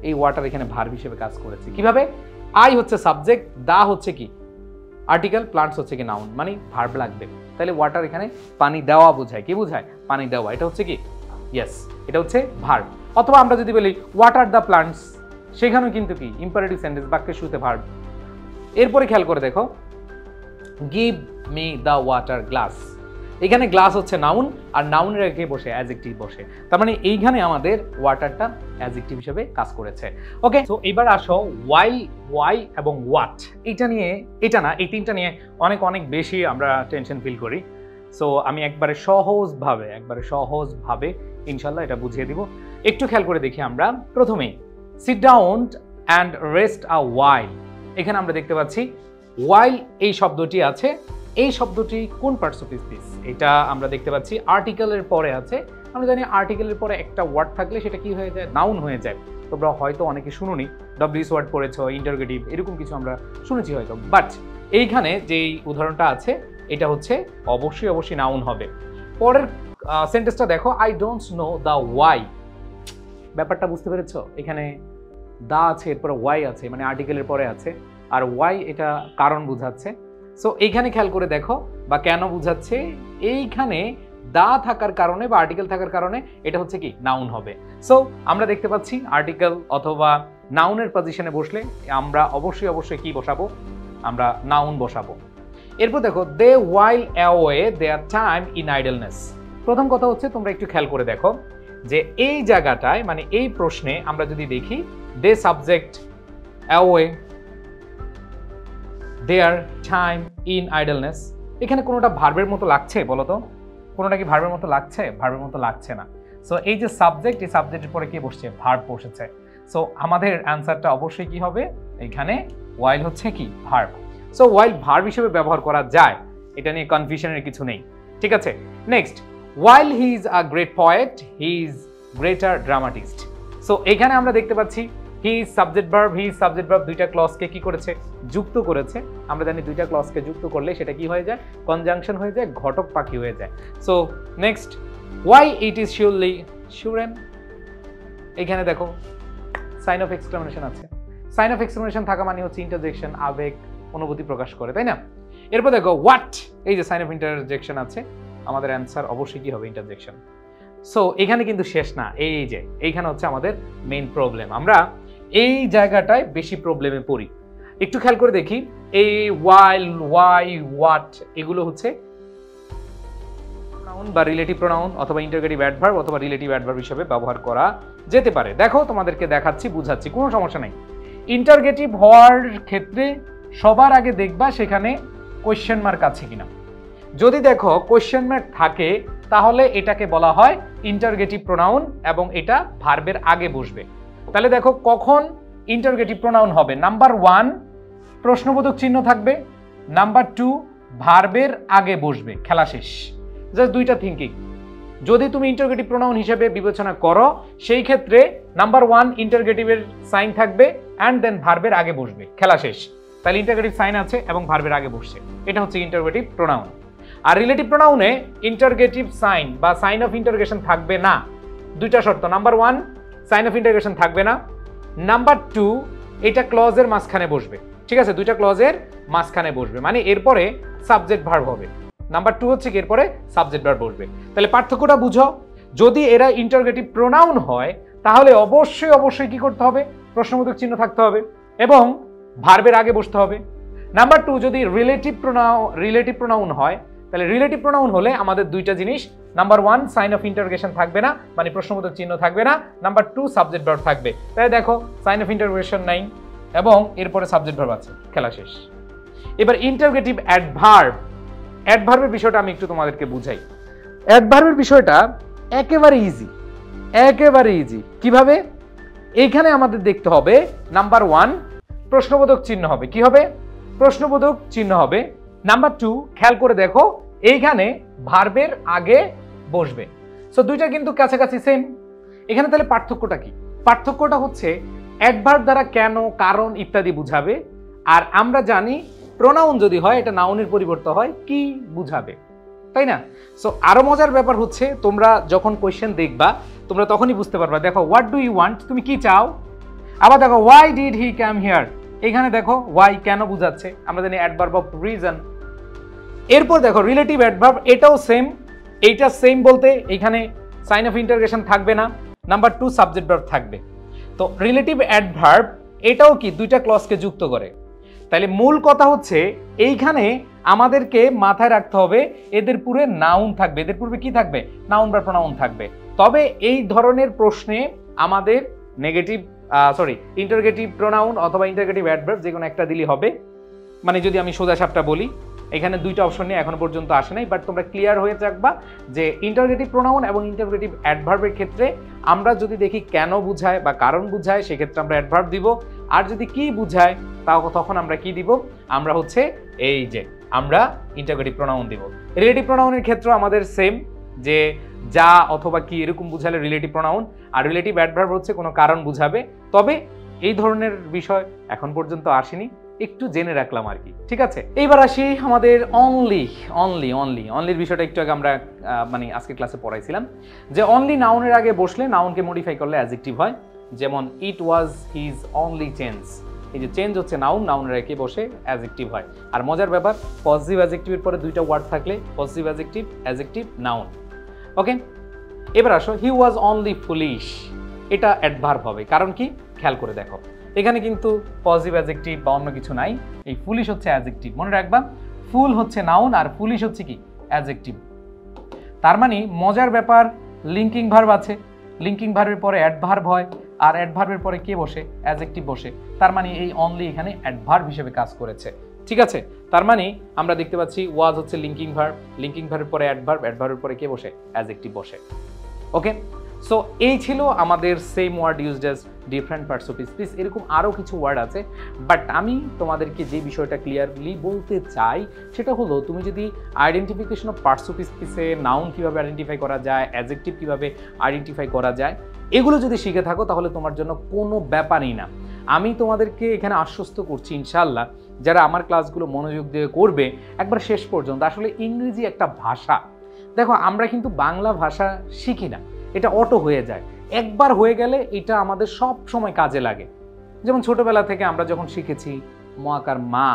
এই ওয়াটার এখানে ভার্ব হিসেবে কাজ করেছে। কিভাবে? আই হচ্ছে সাবজেক্ট, দা হচ্ছে কি আর্টিকেল, প্লান্টস হচ্ছে কি নাউন, মানে ভার্ব লাগবে। তাহলে ওয়াটার এখানে পানি দেওয়া বোঝায়, কি বোঝায়? পানি দেওয়া, এটা হচ্ছে কি ইয়েস, এটা হচ্ছে ভার্ব। অথবা আমরা যদি বলি ওয়াটার দ্য প্লান্টস, সেখানেও কিন্তু কি ইম্পারেটিভ সেন্টেন্স, বাক্যের শুরুতে ভার্ব। এরপরে খেয়াল করে দেখো give me the water glass, এখানে গ্লাস হচ্ছে নাউন, আর নাউন রেখে বসে অ্যাডজেক্টিভ বসে, তার মানে এইখানে আমাদের ওয়াটারটা অ্যাডজেক্টিভ হিসেবে কাজ করেছে। ওকে, তো এবার আসো ওয়াই, ওয়াই এবং হোয়াট, এটা নিয়ে, এটা না, এই তিনটা নিয়ে অনেক অনেক বেশি আমরা টেনশন ফিল করি। সো আমি একবারে সহজভাবে ইনশাল্লাহ এটা বুঝিয়ে দিব। একটু খেয়াল করে দেখি আমরা। প্রথমে সিট ডাউন অ্যান্ড রেস্ট আ ওয়াইল, এখানে আমরা দেখতে পাচ্ছি ওয়াইল এই শব্দটি আছে, এই শব্দটি কোন পার্টস অফ স্পিচ? এটা আমরা দেখতে পাচ্ছি আর্টিকেলের পরে আছে। আমরা জানি আর্টিকেলের পরে একটা ওয়ার্ড থাকলে সেটা কি হয়ে যায়? নাউন হয়ে যায়। তোমরা হয়তো অনেকে শুনুনি, ডব্লিউএস ওয়ার্ড পড়েছো, ইন্টারোগেটিভ, এরকম কিছু আমরা শুনেছি হয়তো। বাট এইখানে যেই উদাহরণটা আছে এটা হচ্ছে অবশ্যই নাউন হবে। পরের সেন্টেন্সটা দেখো, I don't know the why, ব্যাপারটা বুঝতে পেরেছো? এখানে দা আছে, এরপরে ওয়াই আছে, মানে আর্টিকেলের পরে আছে, আর ওয়াই এটা কারণ বোঝাচ্ছে। সো এইখানে খেয়াল করে দেখো, বা কেন বোঝাচ্ছে, এইখানে দা থাকার কারণে বা আর্টিকেল থাকার কারণে এটা হচ্ছে কি নাউন হবে। সো আমরা দেখতে পাচ্ছি আর্টিকেল অথবা নাউনের পজিশনে বসলে আমরা অবশ্যই কি বসাবো? আমরা নাউন বসাবো। এরপর দেখো, they while away their time in idleness. প্রথম কথা হচ্ছে, তোমরা একটু খেয়াল করে দেখো যে এই জায়গাটায়, মানে এই প্রশ্নে আমরা যদি দেখি they subject away their time in idleness, এখানে কোনোটা ভার্বের মতো লাগছে বলো তো? কোনোটা কি ভার্বের মতো লাগছে? ভার্বের মতো লাগছে না। সো এই যে সাবজেক্ট, এই সাবজেক্টের পরে কি বসছে? ভার্ব বসেছে। সো আমাদের অ্যান্সারটা অবশ্যই কি হবে? এখানে ওয়াইল হচ্ছে কি ভার্ব। সো ওয়াইল ভার্ব হিসেবে ব্যবহার করা যায়, এটা নিয়ে কনফিউশনের কিছু নেই। ঠিক আছে, next, while he is a great poet he is greater dramatist. So এখানে আমরা দেখতে পাচ্ছি he is subject verb, he is subject verb দুইটা ক্লজকে কি করেছে? যুক্ত করেছে। আমরা জানি দুইটা ক্লজকে যুক্ত করলে সেটা কি হয়ে যায়? কনজাংশন হয়ে যায়, ঘটক পাখি হয়ে যায়। So next, why it is surely শিওরেন, এখানে দেখো সাইন অফ এক্সক্লামেশন আছে। সাইন অফ এক্সক্লামেশন থাকা মানে হচ্ছে ইন্টারজেকশন, আবেগ, অনুভূতি প্রকাশ করে, তাই না? এরপর দেখো হোয়াট, এই যে সাইন অফ ইন্টারজেকশন আছে, আমাদের অ্যান্সার অবশ্যই কি হবে? ইন্টারজেকশন। সো এখানে কিন্তু শেষ না, এই যে এইখানে হচ্ছে আমাদের মেইন প্রবলেম। আমরা এই জায়গাটায় বেশি প্রবলেমে পড়ি। একটু খেয়াল করে দেখি, এই ওয়াইল, ওয়াই, হোয়াট, এগুলো হচ্ছে প্রোনাউন বা রিলেটিভ প্রোনাউন অথবা ইন্টারগেটিভ অ্যাডভার্ব অথবা রিলেটিভ অ্যাডভার্ব হিসেবে ব্যবহার করা যেতে পারে। দেখো তোমাদেরকে দেখাচ্ছি, বুঝাচ্ছি, কোনো সমস্যা নাই। ইন্টারগেটিভ হওয়ার ক্ষেত্রে সবার আগে দেখবা সেখানে কোয়েশ্চেন মার্ক আছে কিনা। যদি দেখো কোয়েশ্চেন মার্ক থাকে তাহলে এটাকে বলা হয় ইন্টারগেটিভ প্রোনাউন এবং এটা ভার্বের আগে বসবে। তাহলে দেখো কখন ইন্টারগেটিভ প্রোনাউন হবে? নাম্বার 1 প্রশ্নবোধক চিহ্ন থাকবে, নাম্বার 2 ভার্বের আগে বসবে, খেলা শেষ। জাস্ট দুইটা থিঙ্কিং। যদি তুমি ইন্টারগেটিভ প্রোনাউন হিসেবে বিবেচনা করো সেই ক্ষেত্রে নাম্বার 1 ইন্টারগেটিভের সাইন থাকবে অ্যান্ড দেন ভার্বের আগে বসবে, খেলা শেষ। তাহলে ইন্টারগেটিভ সাইন আছে এবং ভার্বের আগে বসছে, এটা হচ্ছে ইন্টারগেটিভ প্রোনাউন। আর রিলেটিভ প্রোনাউনে ইন্টারগেটিভ সাইন বা সাইন অফ ইন্টারগেশন থাকবে না। দুইটা শর্ত, নাম্বার 1 সাইন অফ ইন্টারগেশন থাকবে না, নাম্বার 2 এটা ক্লজের মাঝখানে বসবে। ঠিক আছে, দুইটা ক্লজের মাঝখানে বসবে, মানে এরপরে সাবজেক্ট ভার্ব হবে। নাম্বার 2 হচ্ছে কি এরপরে সাবজেক্ট ভার্ব বসবে। তাহলে পার্থক্যটা বুঝো, যদি এরা ইন্টারগেটিভ প্রোনাউন হয় তাহলে অবশ্যই কি করতে হবে? প্রশ্নবোধক চিহ্ন থাকতে হবে এবং ভার্বের আগে বসতে হবে। নাম্বার 2 যদি রিলেটিভ প্রোনাউন হয়, তাহলে রিলেটিভ প্রোনাউন হলে আমাদের দুইটা জিনিস, নাম্বার 1 সাইন অফ ইন্টারগেশন থাকবে না, মানে প্রশ্নবোধক চিহ্ন থাকবে না, নাম্বার 2 সাবজেক্ট ভার্ব থাকবে। তাই দেখো সাইন অফ ইন্টারগেশন নাই এবং এরপরে সাবজেক্ট ভার্ব আছে, খেলা শেষ। এবার ইন্টারগেটিভ অ্যাডভার্বের বিষয়টা আমি একটু তোমাদেরকে বুঝাই। অ্যাডভার্বের বিষয়টা একেবারে ইজি। কিভাবে? এইখানে আমাদের দেখতে হবে নাম্বার 1 প্রশ্নবোধক চিহ্ন হবে। কি হবে? প্রশ্নবোধক চিহ্ন হবে। নাম্বার 2 খেয়াল করে দেখো এইখানে ভার্বের আগে বসবে। সো দুইটা কিন্তু কাছাকাছি সেম। এখানে তাহলে পার্থক্যটা কি? পার্থক্যটা হচ্ছে অ্যাডভার্ব দ্বারা কেন, কারণ ইত্যাদি বুঝাবে, আর আমরা জানি প্রোনাউন যদি হয় এটা নাউনের পরিবর্তে হয় কি বুঝাবে, তাই না? সো আরো মজার ব্যাপার হচ্ছে তোমরা যখন কোয়েশ্চেন দেখবা তোমরা তখনই বুঝতে পারবা। দেখো হোয়াট ডু ইউ ওয়ান্ট, তুমি কি চাও। আবার দেখো why did he come here, এখানে দেখো ওয়াই কেন বুঝাচ্ছে, আমরা জানি অ্যাডভার্ব অফ রিজন। এরপর দেখো রিলেটিভ অ্যাডভার্ব, এটাও সেম। এইটা সেম বলতে এখানে সাইন অফ ইন্টারগেশন থাকবে না, নাম্বার 2 সাবজেক্ট ভার্ব থাকবে। তো রিলেটিভ অ্যাডভার্ব এটাও কি দুইটা ক্লজকে যুক্ত করে। তাহলে মূল কথা হচ্ছে এইখানে আমাদেরকে মাথায় রাখতে হবে এদের পূর্বে নাউন থাকবে, এদের পূর্বে কি থাকবে? নাউন বা প্রোনাউন থাকবে। তবে এই ধরনের প্রশ্নে আমাদের ইন্টারগেটিভ প্রোনাউন অথবা ইন্টারগেটিভ অ্যাডভার্ব যে কোনো একটা দিলেই হবে। মানে যদি আমি সোজা সাপটা বলি, এখানে দুইটা অপশন নিয়ে এখনো পর্যন্ত আসে নাই, বাট তোমরা ক্লিয়ার হয়ে থাকবা যে ইন্টারগেটিভ প্রোনাউন এবং ইন্টারগেটিভ অ্যাডভার্বের ক্ষেত্রে আমরা যদি দেখি কেন বুঝায় বা কারণ বুঝায় সেক্ষেত্রে আমরা অ্যাডভার্ব দিব, আর যদি কি বুঝায় তখন আমরা কি দিব? আমরা হচ্ছে এই যে আমরা ইন্টারগেটিভ প্রোনাউন দিব। রিলেটিভ প্রোনাউনের ক্ষেত্রে আমাদের সেম, যে যা অথবা কি এরকম বুঝালে রিলেটিভ প্রোনাউন, আর রিলেটিভ অ্যাডভার্ব হচ্ছে কোনো কারণ বুঝাবে। তবে এই ধরনের বিষয় এখন পর্যন্ত আসেনি, একটু জেনে রাখলাম আর কি, ঠিক আছে। এইবার আসি আমাদের অনলির বিষয়টা একটু আগে আমরা মানে আজকে ক্লাসে পড়াইছিলাম যে অনলি নাউনের আগে বসলে নাউনকে মডিফাই করলে অ্যাডজেক্টিভ হয়। যেমন ইট ওয়াজ হিজ অনলি চেঞ্জ, এই যে চেঞ্জ হচ্ছে নাউনের আগে বসে অ্যাডজেক্টিভ হয়। আর মজার ব্যাপার, পজিটিভ অ্যাডজেক্টিভের পরে দুইটা ওয়ার্ড থাকলে পজিটিভ অ্যাডজেক্টিভ নাউন। ওকে, এবার আসো হি ওয়াজ অনলি ফুলিশ, এটা অ্যাডভার্ব হবে। কারণ কি, খেয়াল করে দেখো এখানে কিন্তু পজিটিভ অ্যাডজেক্টিভ বা অন্য কিছু নাই, এই ফুলিশ হচ্ছে অ্যাডজেক্টিভ। মনে রাখবা ফুল হচ্ছে নাউন আর ফুলিশ হচ্ছে কি অ্যাডজেক্টিভ। তার মানে মজার ব্যাপার, লিঙ্কিং ভার্ব আছে, লিঙ্কিং ভার্বের পরে অ্যাডভার্ব হয়, আর অ্যাডভার্বের পরে কে বসে, অ্যাডজেক্টিভ বসে। তার মানে এই অনলি এখানে অ্যাডভার্ব হিসেবে কাজ করেছে, ঠিক আছে। তার মানে আমরা দেখতে পাচ্ছি ওয়াজ হচ্ছে লিঙ্কিং ভার্ব, লিঙ্কিং ভার্বের পরে অ্যাডভার্বের পরে কে বসে, অ্যাডজেক্টিভ বসে। ওকে, সো এই ছিল আমাদের same word used as different parts of speech. এরকম আরও কিছু ওয়ার্ড আছে, বাট আমি তোমাদেরকে যে বিষয়টা ক্লিয়ারলি বলতে চাই সেটা হলো তুমি যদি আইডেন্টিফিকেশন অফ পার্টস অফ স্পিচে নাউন কীভাবে আইডেন্টিফাই করা যায়, অ্যাডজেক্টিভ কীভাবে আইডেন্টিফাই করা যায়, এগুলো যদি শিখে থাকো তাহলে তোমার জন্য কোনো ব্যাপারই না। আমি তোমাদেরকে এখানে আশ্বস্ত করছি ইনশাআল্লাহ, যারা আমার ক্লাসগুলো মনোযোগ দিয়ে করবে একবার শেষ পর্যন্ত। আসলে ইংরেজি একটা ভাষা, দেখো আমরা কিন্তু বাংলা ভাষা শিখি না, এটা অটো হয়ে যায়। একবার হয়ে গেলে এটা আমাদের সব সময় কাজে লাগে। যেমন ছোটবেলা থেকে আমরা যখন শিখেছি মহাকার মা,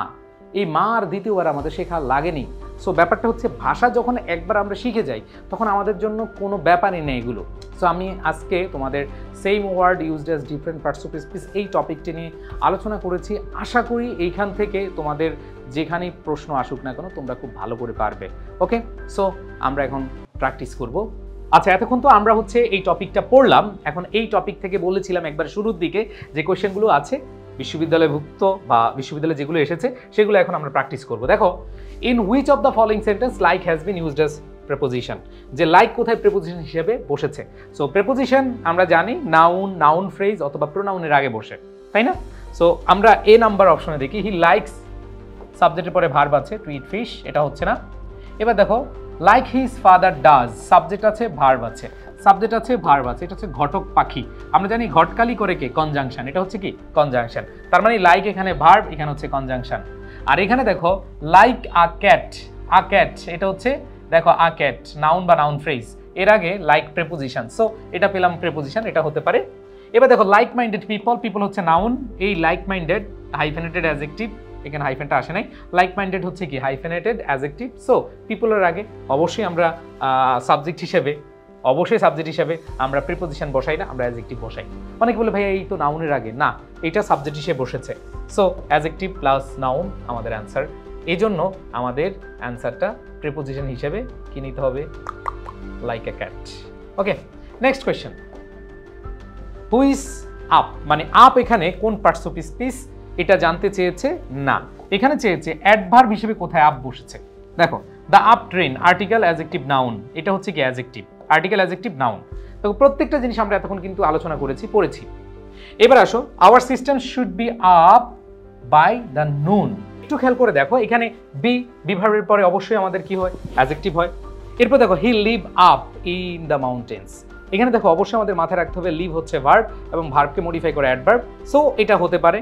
এই মা আর দ্বিতীয়বার আমাদের শেখা লাগেনি। সো ব্যাপারটা হচ্ছে ভাষা যখন একবার আমরা শিখে যাই তখন আমাদের জন্য কোনো ব্যাপারই নেই এগুলো। সো আমি আজকে তোমাদের same word used as different parts of speech এই টপিকটি নিয়ে আলোচনা করেছি। আশা করি এইখান থেকে তোমাদের যেখানেই প্রশ্ন আসুক না কেন তোমরা খুব ভালো করে পারবে। ওকে, সো আমরা এখন প্র্যাকটিস করব। আচ্ছা, এতক্ষণ তো আমরা হচ্ছে এই টপিকটা পড়লাম। এখন এই টপিক থেকে বলেছিলাম একবার শুরুর দিকে যে কোয়েশ্চেনগুলো আছে বিশ্ববিদ্যালয়ভুক্ত বা বিশ্ববিদ্যালয়ে যেগুলো এসেছে সেগুলো এখন আমরা প্র্যাকটিস করব। দেখো, in which of the following sentence like has been used as preposition, যে লাইক কোথায় প্রেপোজিশন হিসেবে বসেছে। সো প্রেপোজিশন আমরা জানি নাউন ফ্রেজ অথবা প্রোনাউনের আগে বসে, তাই না? সো আমরা এ নাম্বার অপশনে দেখি হি লাইকস, সাবজেক্টের পরে ভার্ব আছে টু ইট ফিশ, এটা হচ্ছে না। এবার দেখো like his father does, subject আছে ভার্ব আছে, এটা হচ্ছে ঘটক পাখি। আমরা জানি ঘটকালি করে কে, কনজাংশন, এটা হচ্ছে কি কনজাংশন। তার মানে লাইক এখানে ভার্ব, এখানে হচ্ছে কনজাংশন। আর এখানে দেখো লাইক আ ক্যাট, এটা হচ্ছে দেখো আ ক্যাট নাউন বা নাউন ফ্রেজ, এর আগে লাইক প্রেপোজিশন। সো এটা পেলাম প্রেপোজিশন, এটা হতে পারে। এবার দেখো লাইক মাইন্ডেড পিপল হচ্ছে নাউন, এই লাইক মাইন্ডেড হাইফেনেটেড অ্যাডজেক্টিভ, এখানে হাইফেনটা আসে নাই, লাইক মাইন্ডেড হচ্ছে কি হাইফেনেটেড অ্যাডজেক্টিভ। সো পিপলের আগে অবশ্যই আমরা সাবজেক্ট হিসেবে আমরা প্রিপোজিশন বসাই না, আমরা অ্যাডজেক্টিভ বসাই। অনেকে বলে ভাই এই তো নাউনের আগে, না এটা সাবজেক্ট হিসেবে বসেছে। সো অ্যাডজেক্টিভ প্লাস নাউন আমাদের অ্যান্সার। এই জন্য আমাদের অ্যান্সারটা প্রিপোজিশন হিসেবে কি নিতে হবে, like a cat. Okay, next question, who is up, মানে আপ এখানে কোন পার্টস অফ স্পিচ এটা জানতে চেয়েছে না, এখানে চেয়েছে অ্যাডভার্ব হিসেবে কোথায় আপ বসেছে। দেখো the up train, article adjective noun, এটা হচ্ছে কি অ্যাডজেক্টিভ, আর্টিকেল অ্যাডজেক্টিভ নাউন। তো প্রত্যেকটা জিনিস আমরা এতক্ষণ কিন্তু আলোচনা পড়েছি। এবার আসো our system should be up by the noon. একটু খেয়াল করে দেখো এখানে বি ভার্বের পরে অবশ্যই আমাদের কি হয়, অ্যাডজেক্টিভ হয়। এরপর দেখো he live up in the mountains, এখানে দেখো অবশ্যই আমাদের মাথায় রাখতে হবে লিভ হচ্ছে ভার্ব এবং ভার্বকে মডিফাই করে অ্যাডভার্ব। সো এটা হতে পারে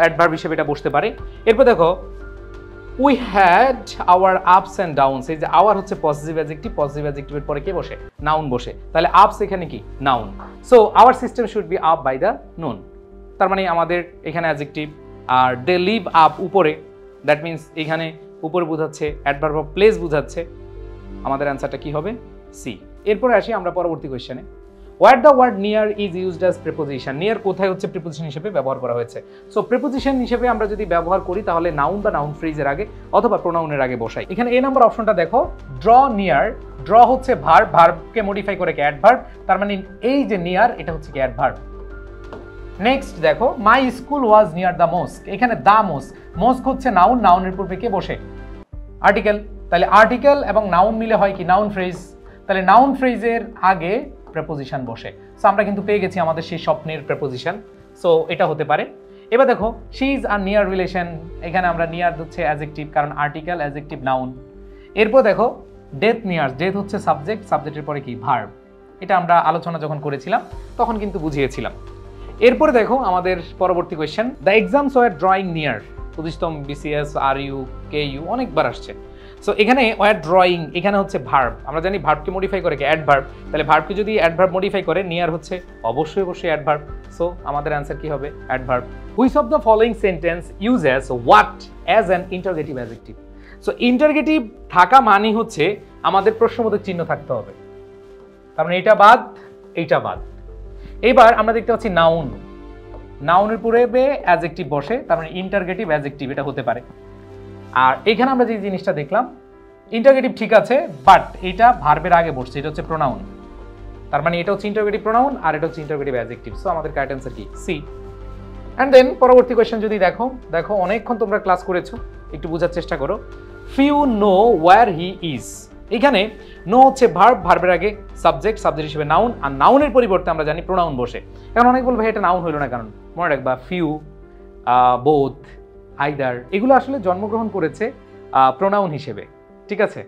অ্যাডভার্ব হিসেবে এটা বসতে পারে। এরপর দেখো we had our ups and downs, এই যে আওয়ার হচ্ছে পজিটিভ অ্যাডজেক্টিভের পরে কে বসে, নাউন বসে, তাহলে আপস এখানে কি noun. So our system should be up by the noon, তার মানে আমাদের এখানে অ্যাডজেক্টিভ। আর দে লিভ আপ উপরে, দ্যাট মিনস এখানে উপরে বোঝাচ্ছে, অ্যাডভার্ব অফ প্লেস বোঝাচ্ছে। আমাদের অ্যান্সারটা কি হবে, সি। এরপরে আসি আমরা পরবর্তী কোয়েশ্চেনে, what the word near is used as preposition, near কোথায় হচ্ছে প্রিপোজিশন হিসেবে ব্যবহার করা হয়েছে। সো প্রিপোজিশন হিসেবে আমরা যদি ব্যবহার করি তাহলে নাউন বা নাউন ফ্রেজের আগে অথবা প্রোনাউনের আগে বসাই। এখানে এ নাম্বার অপশনটা দেখো, ড্র নিয়ার, ড্র হচ্ছে ভার্ব, ভার্বকে মডিফাই করে কি অ্যাডভার্ব, তার মানে এই যে নিয়ার এটা হচ্ছে কি অ্যাডভার্ব। নেক্সট দেখো my school was near the mosque, এখানে দ্য মস্ক হচ্ছে নাউন, নাউনের পূর্বে কে বসে, আর্টিকেল, তাহলে আর্টিকেল এবং নাউন মিলে হয় কি নাউন ফ্রেজ, তাহলে নাউন ফ্রেজের আগে প্রেপোজিশন বসে। সো আমরা কিন্তু পেয়ে গেছি আমাদের সেই স্বপ্নের প্রেপোজিশন। সো এটা হতে পারে। এবার দেখো she is a near relation, এখানে আমরা নিয়ার হচ্ছে অ্যাডজেক্টিভ, কারণ আর্টিকেল অ্যাডজেক্টিভ নাউন। এরপর দেখো ডেথ নিয়ার, ডেথ হচ্ছে সাবজেক্ট, সাবজেক্টের পরে কি ভার্ব, এটা আমরা আলোচনা যখন করেছিলাম তখন কিন্তু বুঝিয়েছিলাম। এরপরে দেখো আমাদের পরবর্তী question, the exams were drawing near, 25তম BCS, R U, K U অনেকবার আসছে। সো এখানে ওয়ার ড্রয়িং, এখানে হচ্ছে ভার্ব। আমরা জানি ভার্বকে মডিফাই করে কি অ্যাডভার্ব, তাহলে ভার্বকে যদি অ্যাডভার্ব মডিফাই করে নিয়ার হচ্ছে অবশ্যই অ্যাডভার্ব। সো আমাদের অ্যান্সার কি হবে? Adverb. Which of the following sentence uses what as an interrogative adjective? So interrogative থাকা মানে হচ্ছে আমাদের প্রশ্নবোধক চিহ্ন থাকতে হবে, তার মানে এটা বাদ, এইটা বাদ। এবার আমরা দেখতে পাচ্ছি নাউন, নাউনের পূর্বে অ্যাডজেক্টিভ বসে, তার মানে ইন্টারগেটিভ অ্যাডজেক্টিভ এটা হতে পারে। আর এখানে আমরা যে জিনিসটা দেখলাম ইন্টারগেটিভ ঠিক আছে, বাট এটা ভার্বের আগে বসছে, এটা হচ্ছে প্রোনাউন, তার মানে এটা হচ্ছে ইন্টারগেটিভ প্রোনাউন আর এটা হচ্ছে ইন্টারগেটিভ অ্যাডজেক্টিভ। সো আমাদের কারেক্ট অ্যান্সার কি? সি। অ্যান্ড দেন পরবর্তী কোয়েশ্চেন যদি দেখো অনেকক্ষণ তোমরা ক্লাস করেছো, একটু বোঝার চেষ্টা করো। Few no wire he is, এখানে নো হচ্ছে ভার্ব, ভার্বের আগে সাবজেক্ট, সাবজেক্ট হিসেবে নাউন, আর নাউনের পরিবর্তে আমরা জানি প্রোনাউন বসে। এখন অনেক বলবে এটা নাউন হইল না, কারণ মনে রাখবা ফিউ, বোথ, আইদার এগুলো আসলে জন্মগ্রহণ করেছে প্রোনাউন হিসেবে, ঠিক আছে?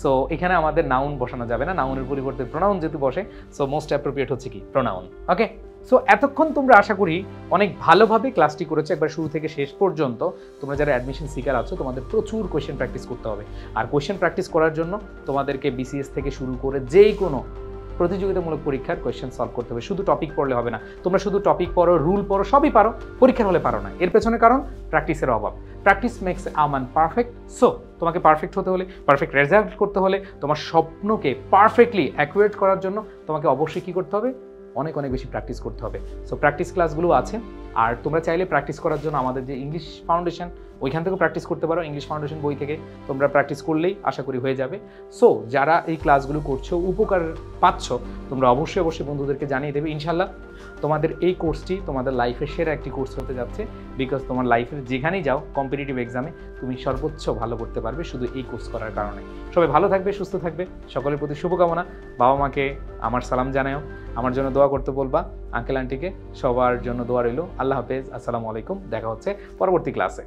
সো এখানে আমাদের নাউন বসানো যাবে না, নাউনের পরিবর্তে প্রোনাউন যেহেতু বসে, সো মোস্ট অ্যাপ্রোপ্রিয়েট হচ্ছে কি? প্রোনাউন। ওকে, সো এতক্ষণ তোমরা আশা করি অনেক ভালোভাবে ক্লাসটি করেছো, একবার শুরু থেকে শেষ পর্যন্ত। তোমরা যারা অ্যাডমিশন সিকার আছো তোমাদের প্রচুর কোয়েশ্চেন প্র্যাকটিস করতে হবে, আর কোয়েশ্চেন প্র্যাকটিস করার জন্য তোমাদেরকে বিসিএস থেকে শুরু করে যে কোনো প্রতিযোগিতামূলক পরীক্ষার কোয়েশ্চেন সলভ করতে হবে। শুধু টপিক পড়লে হবে না, তোমরা শুধু টপিক পড়ো, রুল পড়ো, সবই পারো, পরীক্ষার হলে পারো না। এর পেছনে কারণ প্র্যাকটিসের অভাব। Practice makes a man perfect. So তোমাকে পারফেক্ট হতে হলে, পারফেক্ট রেজাল্ট করতে হলে, তোমার স্বপ্নকে পারফেক্টলি অ্যাকুরেট করার জন্য তোমাকে অবশ্যই কী করতে হবে? অনেক বেশি প্র্যাকটিস করতে হবে। সো প্র্যাকটিস ক্লাসগুলো আছে, আর তোমরা চাইলে প্র্যাকটিস করার জন্য আমাদের যে ইংলিশ ফাউন্ডেশন, ওইখান থেকেও প্র্যাকটিস করতে পারো। ইংলিশ ফাউন্ডেশন বই থেকে তোমরা প্র্যাকটিস করলেই আশা করি হয়ে যাবে। সো যারা এই ক্লাসগুলো করছো, উপকার পাচ্ছ, তোমরা অবশ্যই বন্ধুদেরকে জানিয়ে দেবে। ইনশাল্লাহ তোমাদের এই কোর্সটি তোমাদের লাইফের সেরা একটি কোর্স হতে যাচ্ছে, বিকজ তোমার লাইফের যেখানেই যাও কম্পিটিটিভ এক্সামে তুমি সর্বোচ্চ ভালো করতে পারবে শুধু এই কোর্স করার কারণে। সবাই ভালো থাকবে, সুস্থ থাকবে, সকলের প্রতি শুভকামনা। বাবা মাকে আমার সালাম জানাও, আমার জন্য দোয়া করতে বলবা, আঙ্কেল আন্টিকে, সবার জন্য দোয়া রইল। আল্লাহ হাফেজ, আসসালামু আলাইকুম। দেখা হচ্ছে পরবর্তী ক্লাসে।